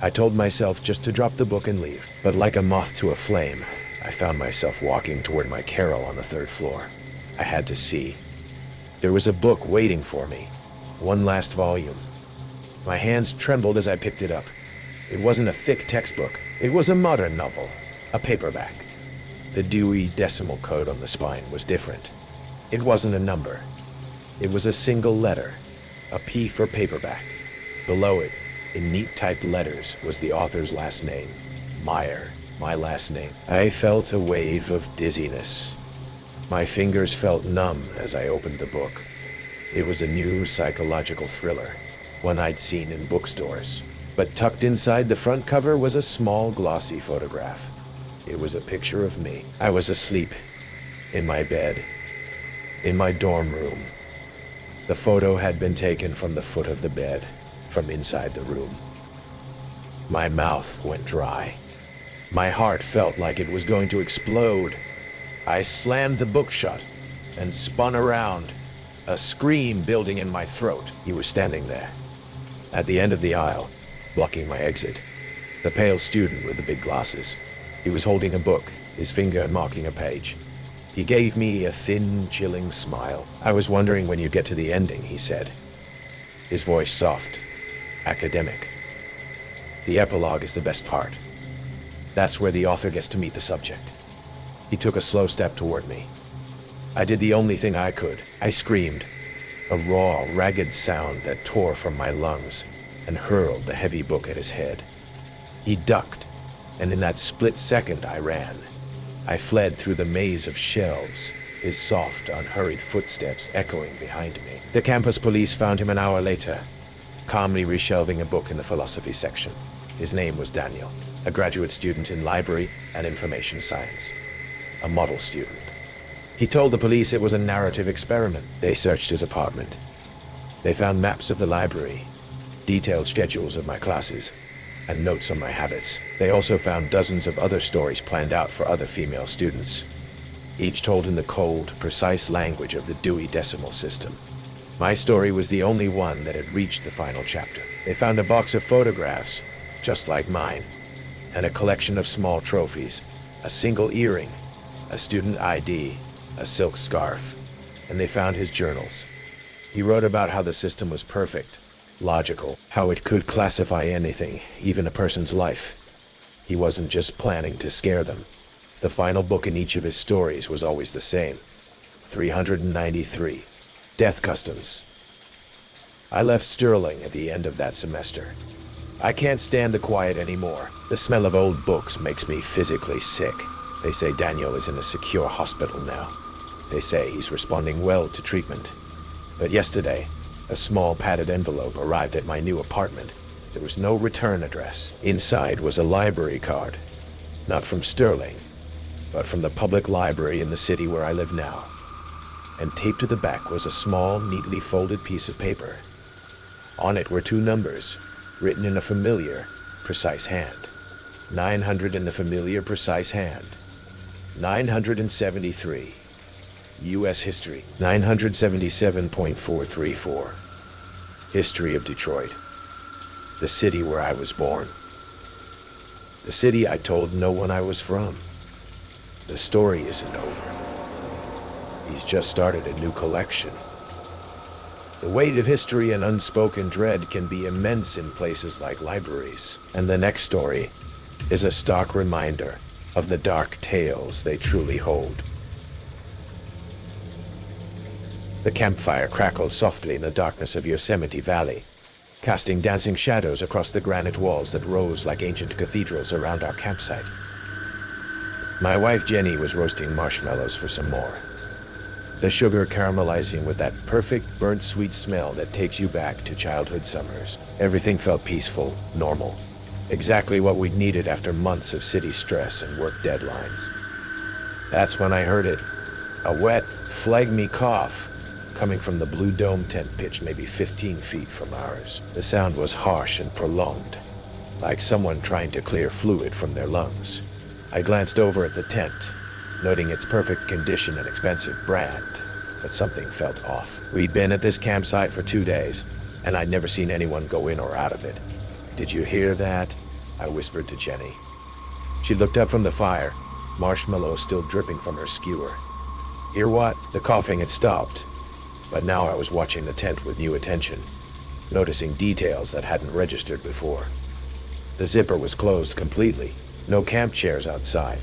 I told myself just to drop the book and leave, but like a moth to a flame, I found myself walking toward my carrel on the 3rd floor. I had to see. There was a book waiting for me, one last volume. My hands trembled as I picked it up. It wasn't a thick textbook. It was a modern novel, a paperback. The Dewey decimal code on the spine was different. It wasn't a number. It was a single letter, a P for paperback. Below it, in neat typed letters, was the author's last name, Meyer, my last name. I felt a wave of dizziness. My fingers felt numb as I opened the book. It was a new psychological thriller, one I'd seen in bookstores. But tucked inside the front cover was a small glossy photograph. It was a picture of me. I was asleep, in my bed, in my dorm room. The photo had been taken from the foot of the bed, from inside the room. My mouth went dry. My heart felt like it was going to explode. I slammed the book shut and spun around, a scream building in my throat. He was standing there, at the end of the aisle, blocking my exit. The pale student with the big glasses. He was holding a book, his finger marking a page. He gave me a thin, chilling smile. I was wondering when you get to the ending, he said. His voice soft, academic. The epilogue is the best part. That's where the author gets to meet the subject. He took a slow step toward me. I did the only thing I could. I screamed, a raw, ragged sound that tore from my lungs, and hurled the heavy book at his head. He ducked, and in that split second I ran. I fled through the maze of shelves, his soft, unhurried footsteps echoing behind me. The campus police found him an hour later, calmly reshelving a book in the philosophy section. His name was Daniel, a graduate student in library and information science, a model student. He told the police it was a narrative experiment. They searched his apartment. They found maps of the library, detailed schedules of my classes, and notes on my habits. They also found dozens of other stories planned out for other female students, each told in the cold, precise language of the Dewey decimal system. My story was the only one that had reached the final chapter. They found a box of photographs, just like mine, and a collection of small trophies, a single earring, a student ID, a silk scarf, and they found his journals. He wrote about how the system was perfect, logical, how it could classify anything, even a person's life. He wasn't just planning to scare them. The final book in each of his stories was always the same. 393. Death Customs. I left Sterling at the end of that semester. I can't stand the quiet anymore. The smell of old books makes me physically sick. They say Daniel is in a secure hospital now. They say he's responding well to treatment. But yesterday, a small padded envelope arrived at my new apartment. There was no return address. Inside was a library card. Not from Sterling, but from the public library in the city where I live now. And taped to the back was a small, neatly folded piece of paper. On it were two numbers, written in a familiar, precise hand. 900 in the familiar, precise hand. 973. U.S. History. 977.434. History of Detroit. The city where I was born. The city I told no one I was from. The story isn't over. He's just started a new collection. The weight of history and unspoken dread can be immense in places like libraries. And the next story is a stark reminder of the dark tales they truly hold. The campfire crackled softly in the darkness of Yosemite Valley, casting dancing shadows across the granite walls that rose like ancient cathedrals around our campsite. My wife Jenny was roasting marshmallows for some more, the sugar caramelizing with that perfect burnt sweet smell that takes you back to childhood summers. Everything felt peaceful, normal, exactly what we'd needed after months of city stress and work deadlines. That's when I heard it, a wet, phlegmy cough coming from the blue dome tent pitched maybe 15 feet from ours. The sound was harsh and prolonged, like someone trying to clear fluid from their lungs. I glanced over at the tent, noting its perfect condition and expensive brand, but something felt off. We'd been at this campsite for 2 days, and I'd never seen anyone go in or out of it. "Did you hear that?" I whispered to Jenny. She looked up from the fire, marshmallows still dripping from her skewer. "Hear what?" The coughing had stopped, but now I was watching the tent with new attention, noticing details that hadn't registered before. The zipper was closed completely. No camp chairs outside.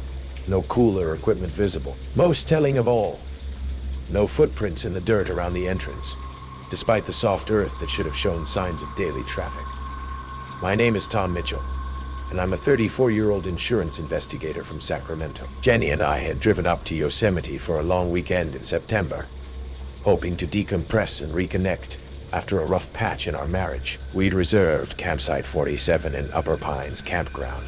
No cooler equipment visible. Most telling of all, no footprints in the dirt around the entrance, despite the soft earth that should have shown signs of daily traffic. My name is Tom Mitchell, and I'm a 34-year-old insurance investigator from Sacramento. Jenny and I had driven up to Yosemite for a long weekend in September, hoping to decompress and reconnect after a rough patch in our marriage. We'd reserved Campsite 47 in Upper Pines Campground,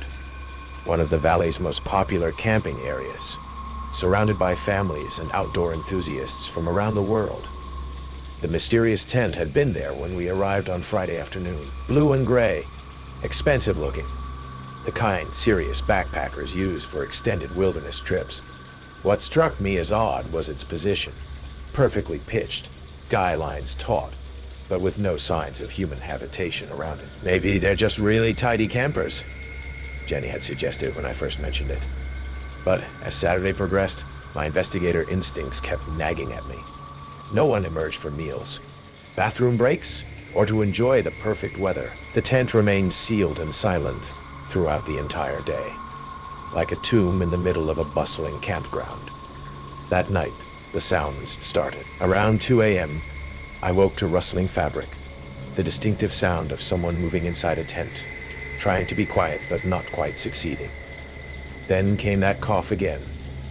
one of the valley's most popular camping areas, surrounded by families and outdoor enthusiasts from around the world. The mysterious tent had been there when we arrived on Friday afternoon. Blue and gray, expensive looking, the kind serious backpackers use for extended wilderness trips. What struck me as odd was its position. Perfectly pitched, guy lines taut, but with no signs of human habitation around it. "Maybe they're just really tidy campers," Jenny had suggested when I first mentioned it. But as Saturday progressed, my investigator instincts kept nagging at me. No one emerged for meals, bathroom breaks, or to enjoy the perfect weather. The tent remained sealed and silent throughout the entire day, like a tomb in the middle of a bustling campground. That night, the sounds started. Around 2 a.m., I woke to rustling fabric, the distinctive sound of someone moving inside a tent, trying to be quiet but not quite succeeding. Then came that cough again,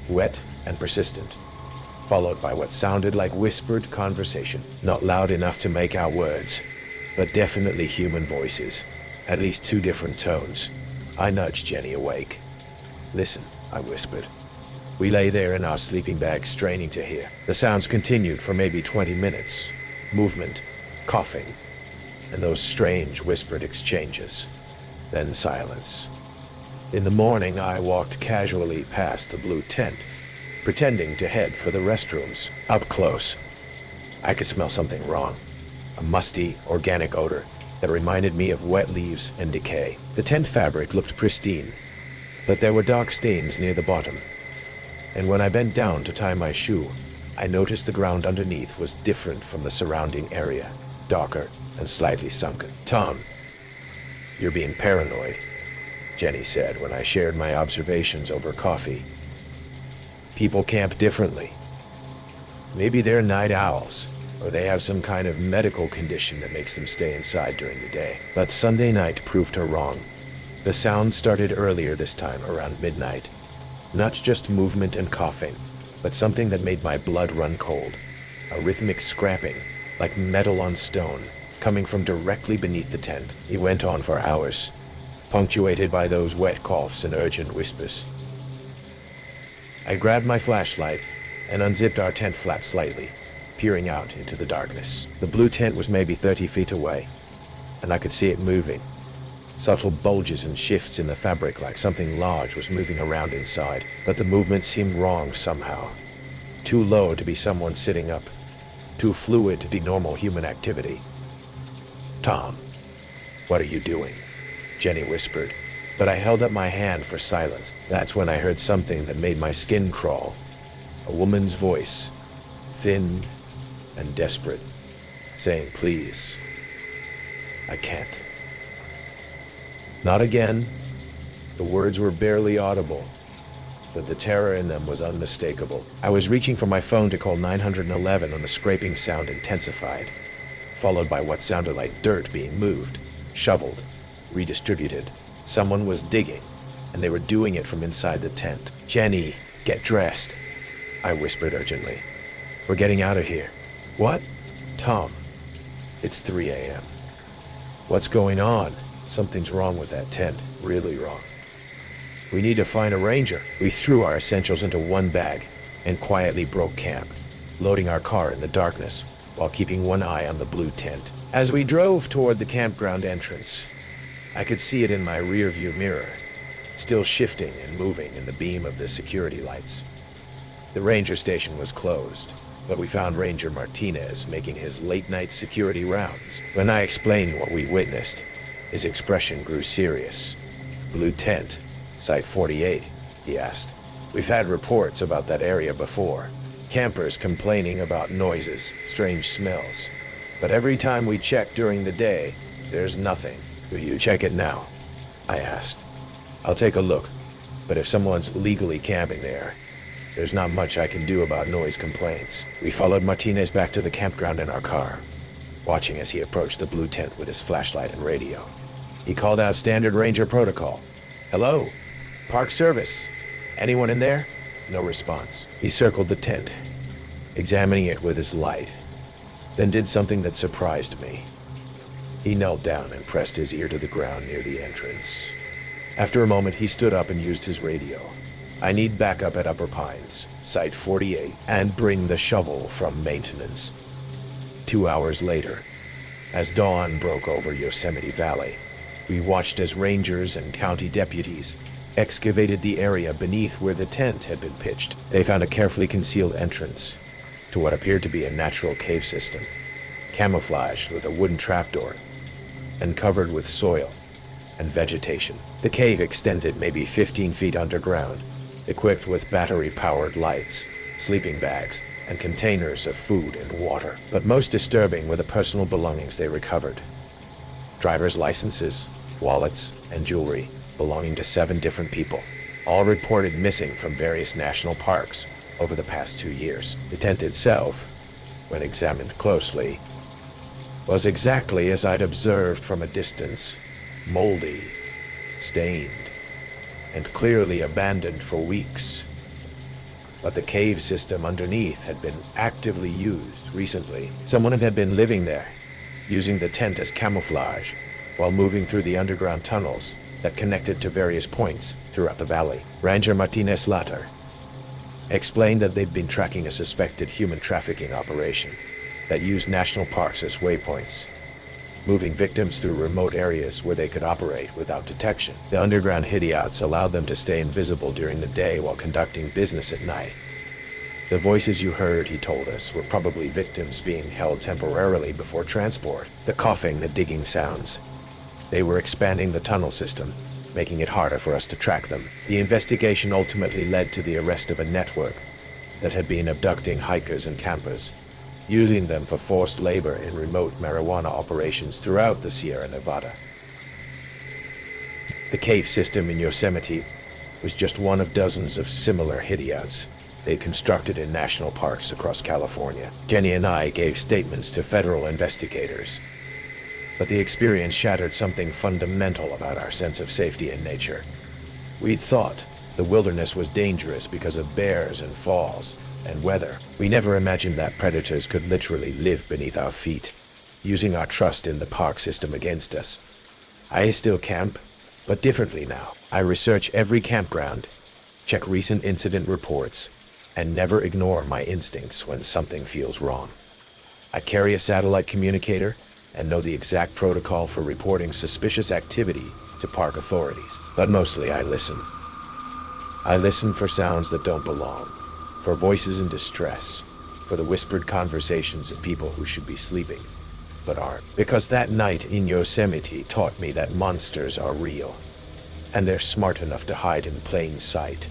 wet and persistent, followed by what sounded like whispered conversation, not loud enough to make out words, but definitely human voices, at least 2 different tones. I nudged Jenny awake. "Listen," I whispered. We lay there in our sleeping bags, straining to hear. The sounds continued for maybe 20 minutes. Movement, coughing, and those strange whispered exchanges. Then silence. In the morning, I walked casually past the blue tent, pretending to head for the restrooms. Up close, I could smell something wrong. A musty, organic odor that reminded me of wet leaves and decay. The tent fabric looked pristine, but there were dark stains near the bottom. And when I bent down to tie my shoe, I noticed the ground underneath was different from the surrounding area, darker and slightly sunken. "Tom, you're being paranoid," Jenny said when I shared my observations over coffee. "People camp differently. Maybe they're night owls, or they have some kind of medical condition that makes them stay inside during the day." But Sunday night proved her wrong. The sound started earlier this time, around midnight. Not just movement and coughing, but something that made my blood run cold. A rhythmic scrapping, like metal on stone, coming from directly beneath the tent. It went on for hours, punctuated by those wet coughs and urgent whispers. I grabbed my flashlight and unzipped our tent flap slightly, peering out into the darkness. The blue tent was maybe 30 feet away, and I could see it moving. Subtle bulges and shifts in the fabric, like something large was moving around inside, but the movement seemed wrong somehow. Too low to be someone sitting up, too fluid to be normal human activity. "Tom, what are you doing?" Jenny whispered, but I held up my hand for silence. That's when I heard something that made my skin crawl. A woman's voice, thin and desperate, saying, "Please, I can't." Not again. The words were barely audible, but the terror in them was unmistakable. I was reaching for my phone to call 911 when the scraping sound intensified, followed by what sounded like dirt being moved, shoveled, redistributed. Someone was digging, and they were doing it from inside the tent. "Jenny, get dressed," I whispered urgently. "We're getting out of here." "What?" "Tom, it's 3 a.m. "What's going on?" "Something's wrong with that tent, really wrong. We need to find a ranger." We threw our essentials into one bag and quietly broke camp, loading our car in the darkness while keeping one eye on the blue tent. As we drove toward the campground entrance, I could see it in my rearview mirror, still shifting and moving in the beam of the security lights. The ranger station was closed, but we found Ranger Martinez making his late-night security rounds. When I explained what we witnessed, his expression grew serious. "Blue tent, Site 48, he asked. "We've had reports about that area before. Campers complaining about noises, strange smells. But every time we check during the day, there's nothing." "Will you check it now?" I asked. "I'll take a look, but if someone's legally camping there, there's not much I can do about noise complaints." We followed Martinez back to the campground in our car, watching as he approached the blue tent with his flashlight and radio. He called out standard ranger protocol. "Hello? Park service? Anyone in there?" No response. He circled the tent, examining it with his light, then did something that surprised me. He knelt down and pressed his ear to the ground near the entrance. After a moment, he stood up and used his radio. "I need backup at Upper Pines, Site 48, and bring the shovel from maintenance." 2 hours later, as dawn broke over Yosemite Valley, we watched as rangers and county deputies excavated the area beneath where the tent had been pitched. They found a carefully concealed entrance to what appeared to be a natural cave system, camouflaged with a wooden trapdoor and covered with soil and vegetation. The cave extended maybe 15 feet underground, equipped with battery-powered lights, sleeping bags, and containers of food and water. But most disturbing were the personal belongings they recovered. Driver's licenses, wallets, and jewelry belonging to 7 different people, all reported missing from various national parks over the past 2 years. The tent itself, when examined closely, was exactly as I'd observed from a distance: moldy, stained, and clearly abandoned for weeks. But the cave system underneath had been actively used recently. Someone had been living there, using the tent as camouflage, while moving through the underground tunnels that connected to various points throughout the valley. Ranger Martinez later explained that they'd been tracking a suspected human trafficking operation that used national parks as waypoints. moving victims through remote areas where they could operate without detection. The underground idiots allowed them to stay invisible during the day while conducting business at night. The voices you heard, he told us, were probably victims being held temporarily before transport. The coughing, the digging sounds. They were expanding the tunnel system, making it harder for us to track them. The investigation ultimately led to the arrest of a network that had been abducting hikers and campers, using them for forced labor in remote marijuana operations throughout the Sierra Nevada. The cave system in Yosemite was just one of dozens of similar hideyouts they constructed in national parks across California. Jenny and I gave statements to federal investigators, but the experience shattered something fundamental about our sense of safety in nature. We'd thought the wilderness was dangerous because of bears and falls and weather. We never imagined that predators could literally live beneath our feet, using our trust in the park system against us. I still camp, but differently now. I research every campground, check recent incident reports, and never ignore my instincts when something feels wrong. I carry a satellite communicator and know the exact protocol for reporting suspicious activity to park authorities. But mostly I listen. I listen for sounds that don't belong, for voices in distress, for the whispered conversations of people who should be sleeping, but aren't. Because that night in Yosemite taught me that monsters are real, and they're smart enough to hide in plain sight,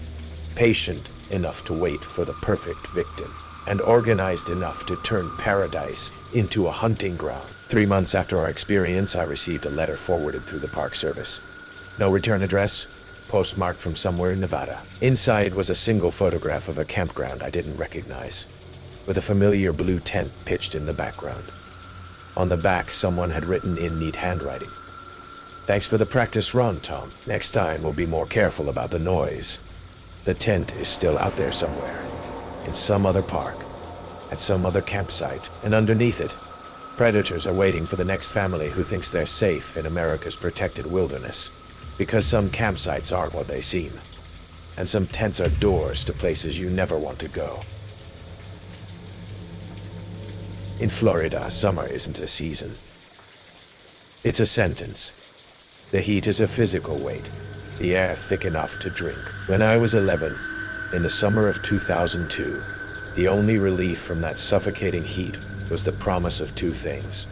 patient enough to wait for the perfect victim, and organized enough to turn paradise into a hunting ground. 3 months after our experience, I received a letter forwarded through the Park Service. No return address, postmarked from somewhere in Nevada. Inside was a single photograph of a campground I didn't recognize, with a familiar blue tent pitched in the background. On the back, someone had written in neat handwriting, "Thanks for the practice run, Tom. Next time we'll be more careful about the noise." The tent is still out there somewhere, in some other park, at some other campsite, and underneath it, predators are waiting for the next family who thinks they're safe in America's protected wilderness. Because some campsites aren't what they seem, and some tents are doors to places you never want to go. In Florida, summer isn't a season. It's a sentence. The heat is a physical weight, the air thick enough to drink. When I was 11, in the summer of 2002, the only relief from that suffocating heat was the promise of two things: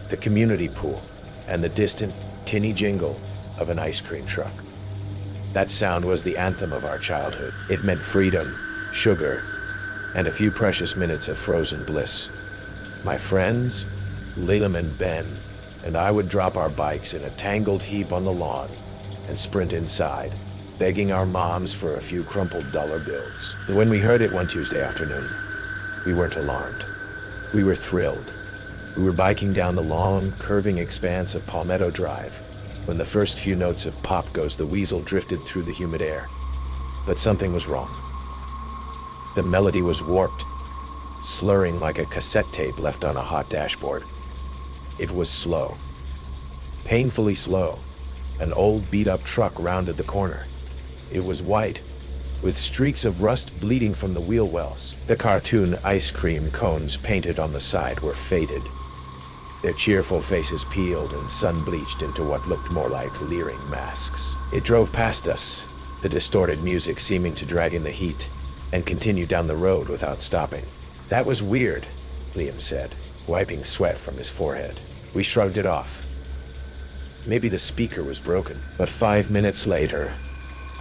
the community pool and the distant, tinny jingle of an ice cream truck. That sound was the anthem of our childhood. It meant freedom, sugar, and a few precious minutes of frozen bliss. My friends, Leland and Ben, and I would drop our bikes in a tangled heap on the lawn and sprint inside, begging our moms for a few crumpled dollar bills. When we heard it one Tuesday afternoon, we weren't alarmed. We were thrilled. We were biking down the long, curving expanse of Palmetto Drive when the first few notes of Pop Goes the Weasel drifted through the humid air. But something was wrong. The melody was warped, slurring like a cassette tape left on a hot dashboard. It was slow. Painfully slow. An old beat-up truck rounded the corner. It was white, with streaks of rust bleeding from the wheel wells. The cartoon ice cream cones painted on the side were faded, their cheerful faces peeled and sun-bleached into what looked more like leering masks. It drove past us, the distorted music seeming to drag in the heat, and continued down the road without stopping. "That was weird," Liam said, wiping sweat from his forehead. We shrugged it off. Maybe the speaker was broken. But 5 minutes later,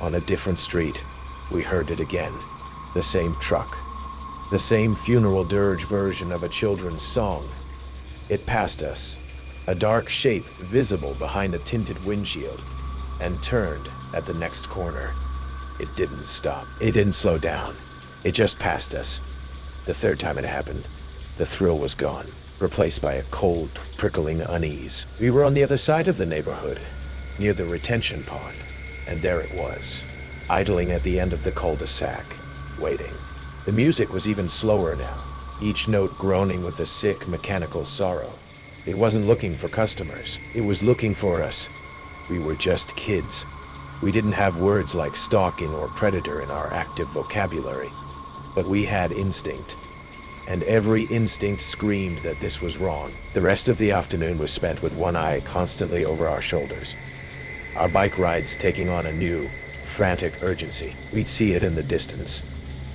on a different street, we heard it again. The same truck. The same funeral dirge version of a children's song. It passed us, a dark shape visible behind the tinted windshield, and turned at the next corner. It didn't stop. It didn't slow down. It just passed us. The third time it happened, the thrill was gone, replaced by a cold, prickling unease. We were on the other side of the neighborhood, near the retention pond, and there it was, idling at the end of the cul-de-sac, waiting. The music was even slower now, each note groaning with a sick, mechanical sorrow. It wasn't looking for customers. It was looking for us. We were just kids. We didn't have words like stalking or predator in our active vocabulary, but we had instinct. and every instinct screamed that this was wrong. The rest of the afternoon was spent with one eye constantly over our shoulders, our bike rides taking on a new, frantic urgency. We'd see it in the distance,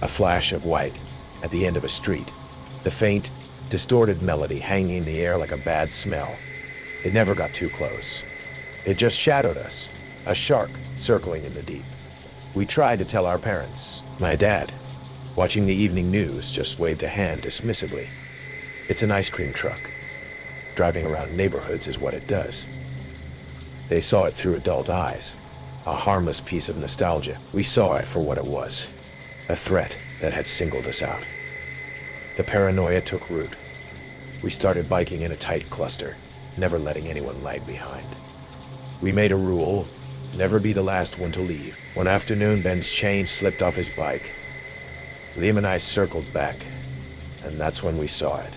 a flash of white at the end of a street, the faint, distorted melody hanging in the air like a bad smell. It never got too close. It just shadowed us, a shark circling in the deep. We tried to tell our parents. My dad, watching the evening news, just waved a hand dismissively. It's an ice cream truck. Driving around neighborhoods is what it does. They saw it through adult eyes, a harmless piece of nostalgia. We saw it for what it was, a threat that had singled us out. The paranoia took root. We started biking in a tight cluster, never letting anyone lag behind. We made a rule: never be the last one to leave. One afternoon, Ben's chain slipped off his bike. Liam and I circled back, and that's when we saw it.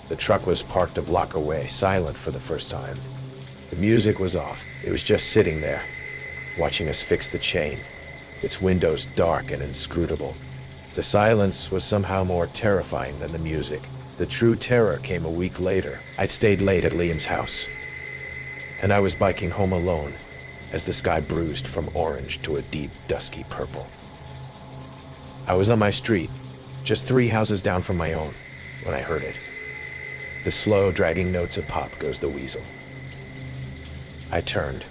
The truck was parked a block away, silent for the first time. The music was off. It was just sitting there, watching us fix the chain, its windows dark and inscrutable. The silence was somehow more terrifying than the music. The true terror came a week later. I'd stayed late at Liam's house, and I was biking home alone as the sky bruised from orange to a deep, dusky purple. I was on my street, just 3 houses down from my own, when I heard it. The slow, dragging notes of Pop Goes the Weasel. I turned.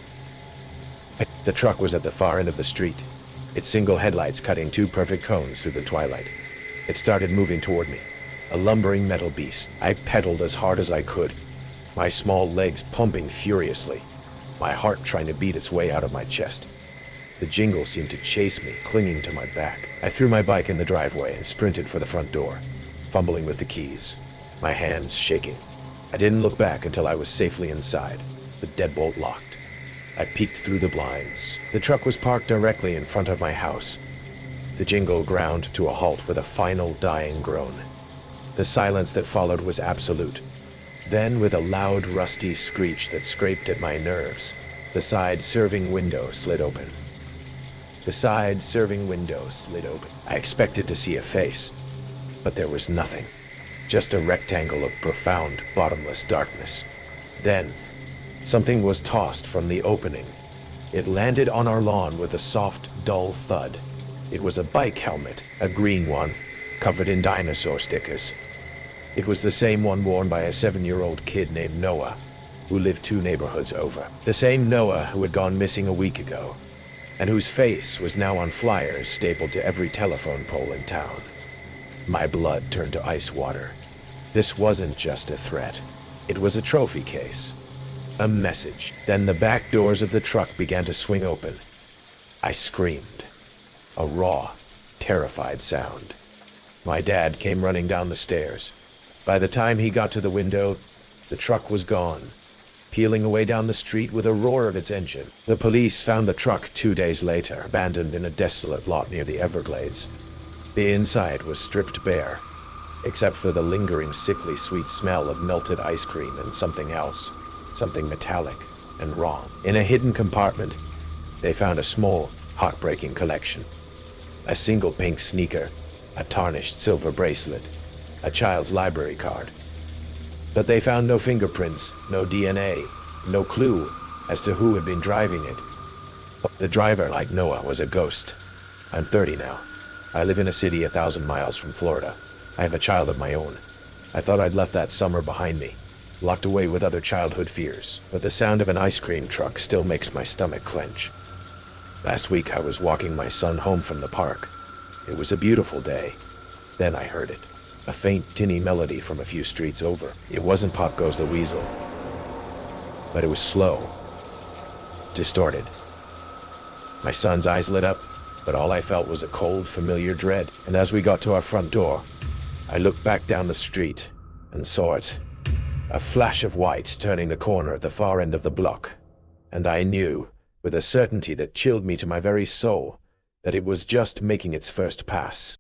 The truck was at the far end of the street, its single headlights cutting 2 perfect cones through the twilight. It started moving toward me, a lumbering metal beast. I pedaled as hard as I could, my small legs pumping furiously, my heart trying to beat its way out of my chest. The jingle seemed to chase me, clinging to my back. I threw my bike in the driveway and sprinted for the front door, fumbling with the keys, my hands shaking. I didn't look back until I was safely inside, the deadbolt locked. I peeked through the blinds. The truck was parked directly in front of my house. The jingle ground to a halt with a final dying groan. The silence that followed was absolute. Then, with a loud, rusty screech that scraped at my nerves, the side-serving window slid open. The side-serving window slid open. I expected to see a face, but there was nothing. Just a rectangle of profound, bottomless darkness. Then, something was tossed from the opening. It landed on our lawn with a soft, dull thud. It was a bike helmet, a green one, covered in dinosaur stickers. It was the same one worn by a 7-year-old kid named Noah, who lived 2 neighborhoods over. The same Noah who had gone missing a week ago, and whose face was now on flyers stapled to every telephone pole in town. My blood turned to ice water. This wasn't just a threat. It was a trophy case. A message. Then the back doors of the truck began to swing open. I screamed. A raw, terrified sound. My dad came running down the stairs. By the time he got to the window, the truck was gone, peeling away down the street with a roar of its engine. The police found the truck 2 days later, abandoned in a desolate lot near the Everglades. The inside was stripped bare, except for the lingering, sickly sweet smell of melted ice cream and something else, something metallic and wrong. In a hidden compartment, they found a small, heartbreaking collection. A single pink sneaker, a tarnished silver bracelet, a child's library card. But they found no fingerprints, no DNA, no clue as to who had been driving it. The driver, like Noah, was a ghost. I'm 30 now. I live in a city 1,000 miles from Florida. I have a child of my own. I thought I'd left that summer behind me, locked away with other childhood fears, but the sound of an ice cream truck still makes my stomach clench. Last week I was walking my son home from the park. It was a beautiful day. Then I heard it. A faint, tinny melody from a few streets over. It wasn't Pop Goes the Weasel, but it was slow, distorted. My son's eyes lit up, but all I felt was a cold, familiar dread. And as we got to our front door, I looked back down the street and saw it. A flash of white turning the corner at the far end of the block. And I knew, with a certainty that chilled me to my very soul, that it was just making its first pass.